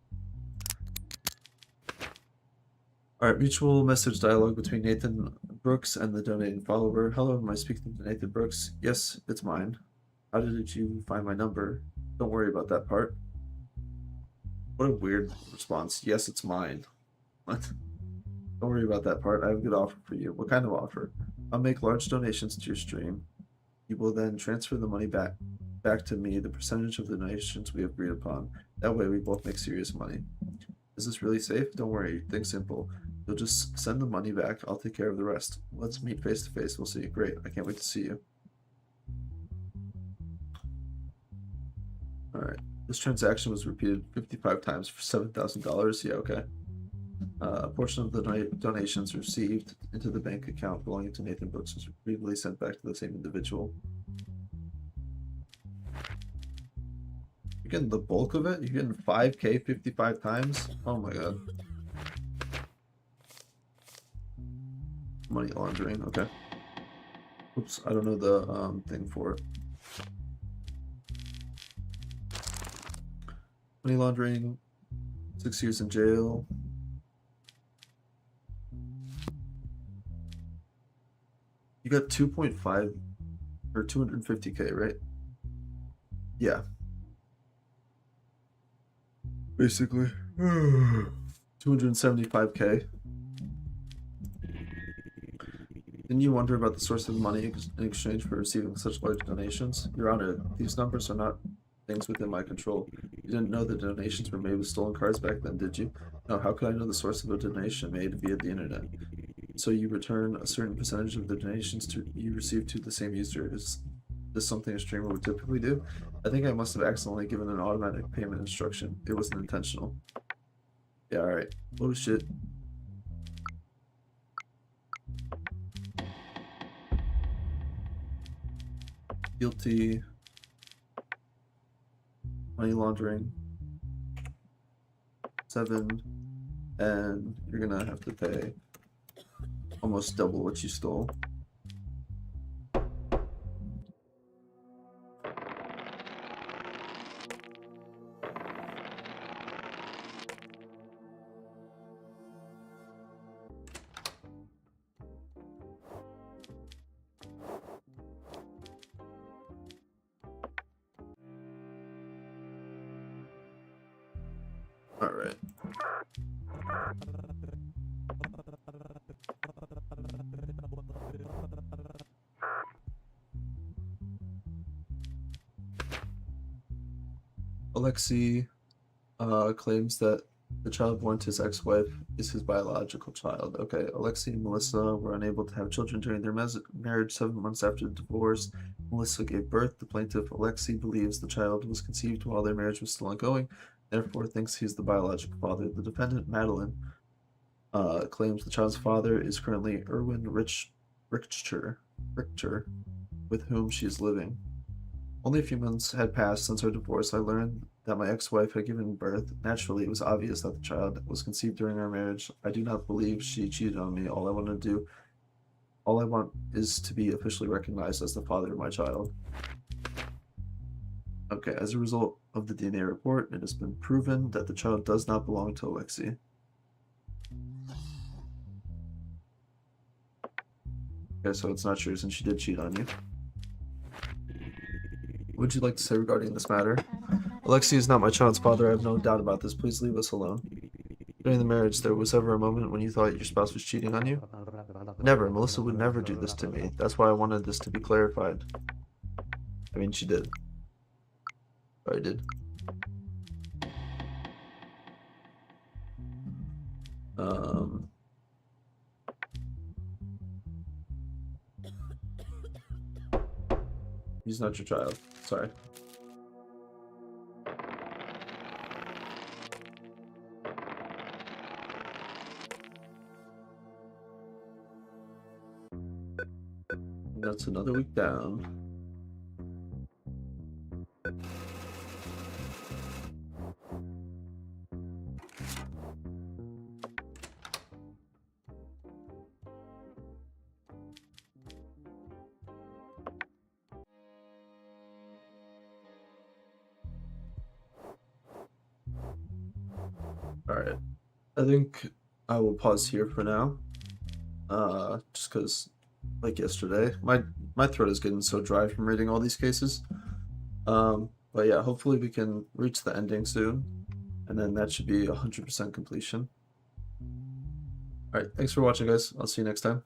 All right, mutual message dialogue between Nathan Brooks and the donating follower. Hello, am I speaking to Nathan Brooks? Yes, it's mine. How did you find my number? Don't worry about that part. What a weird response. Yes, it's mine. What? Don't worry about that part. I have a good offer for you. What kind of offer? I'll make large donations to your stream. You will then transfer the money back to me, the percentage of the donations we agreed upon. That way we both make serious money. Is this really safe? Don't worry. Think simple. You'll just send the money back. I'll take care of the rest. Let's meet face to face. We'll see. Great. I can't wait to see you. All right. This transaction was repeated 55 times for $7,000. Yeah, okay. A portion of the donations received into the bank account belonging to Nathan Brooks was repeatedly sent back to the same individual. You're getting the bulk of it? You're getting 5K 55 times? Oh my god. Money laundering, okay. Oops, I don't know the thing for it. Money laundering, 6 years in jail. You got 2.5 or 250K, right? Yeah. Basically. 275K. Didn't you wonder about the source of the money in exchange for receiving such large donations? Your Honor, these numbers are not things within my control. You didn't know the donations were made with stolen cards back then, did you? No, how could I know the source of a donation made via the internet? So you return a certain percentage of the donations you receive to the same user. Is this something a streamer would typically do? I think I must have accidentally given an automatic payment instruction. It wasn't intentional. Yeah, alright. Oh shit. Guilty. Money laundering. 7. And you're gonna have to pay almost double what you stole. All right. Alexei claims that the child born to his ex-wife is his biological child. Okay, Alexei and Melissa were unable to have children during their marriage 7 months after the divorce. Melissa gave birth. The plaintiff, Alexei, believes the child was conceived while their marriage was still ongoing, therefore thinks he's the biological father. The defendant, Madeline, claims the child's father is currently Erwin Richter, with whom she is living. Only a few months had passed since our divorce. I learned that my ex-wife had given birth. Naturally, it was obvious that the child was conceived during our marriage. I do not believe she cheated on me. All I wanted to do All I want is to be officially recognized as the father of my child. Okay, as a result of the DNA report, it has been proven that the child does not belong to Alexei. Okay, so it's not yours, and she did cheat on you. What would you like to say regarding this matter? Alexei is not my child's father. I have no doubt about this. Please leave us alone. During the marriage, there was ever a moment when you thought your spouse was cheating on you? Never. Melissa would never do this to me. That's why I wanted this to be clarified. I mean, she did. Or I did. He's not your child. Sorry. That's another week down. Alright. I think I will pause here for now. Just because, like yesterday, my throat is getting so dry from reading all these cases. But yeah, hopefully we can reach the ending soon, and then that should be 100% completion. Alright, thanks for watching, guys. I'll see you next time.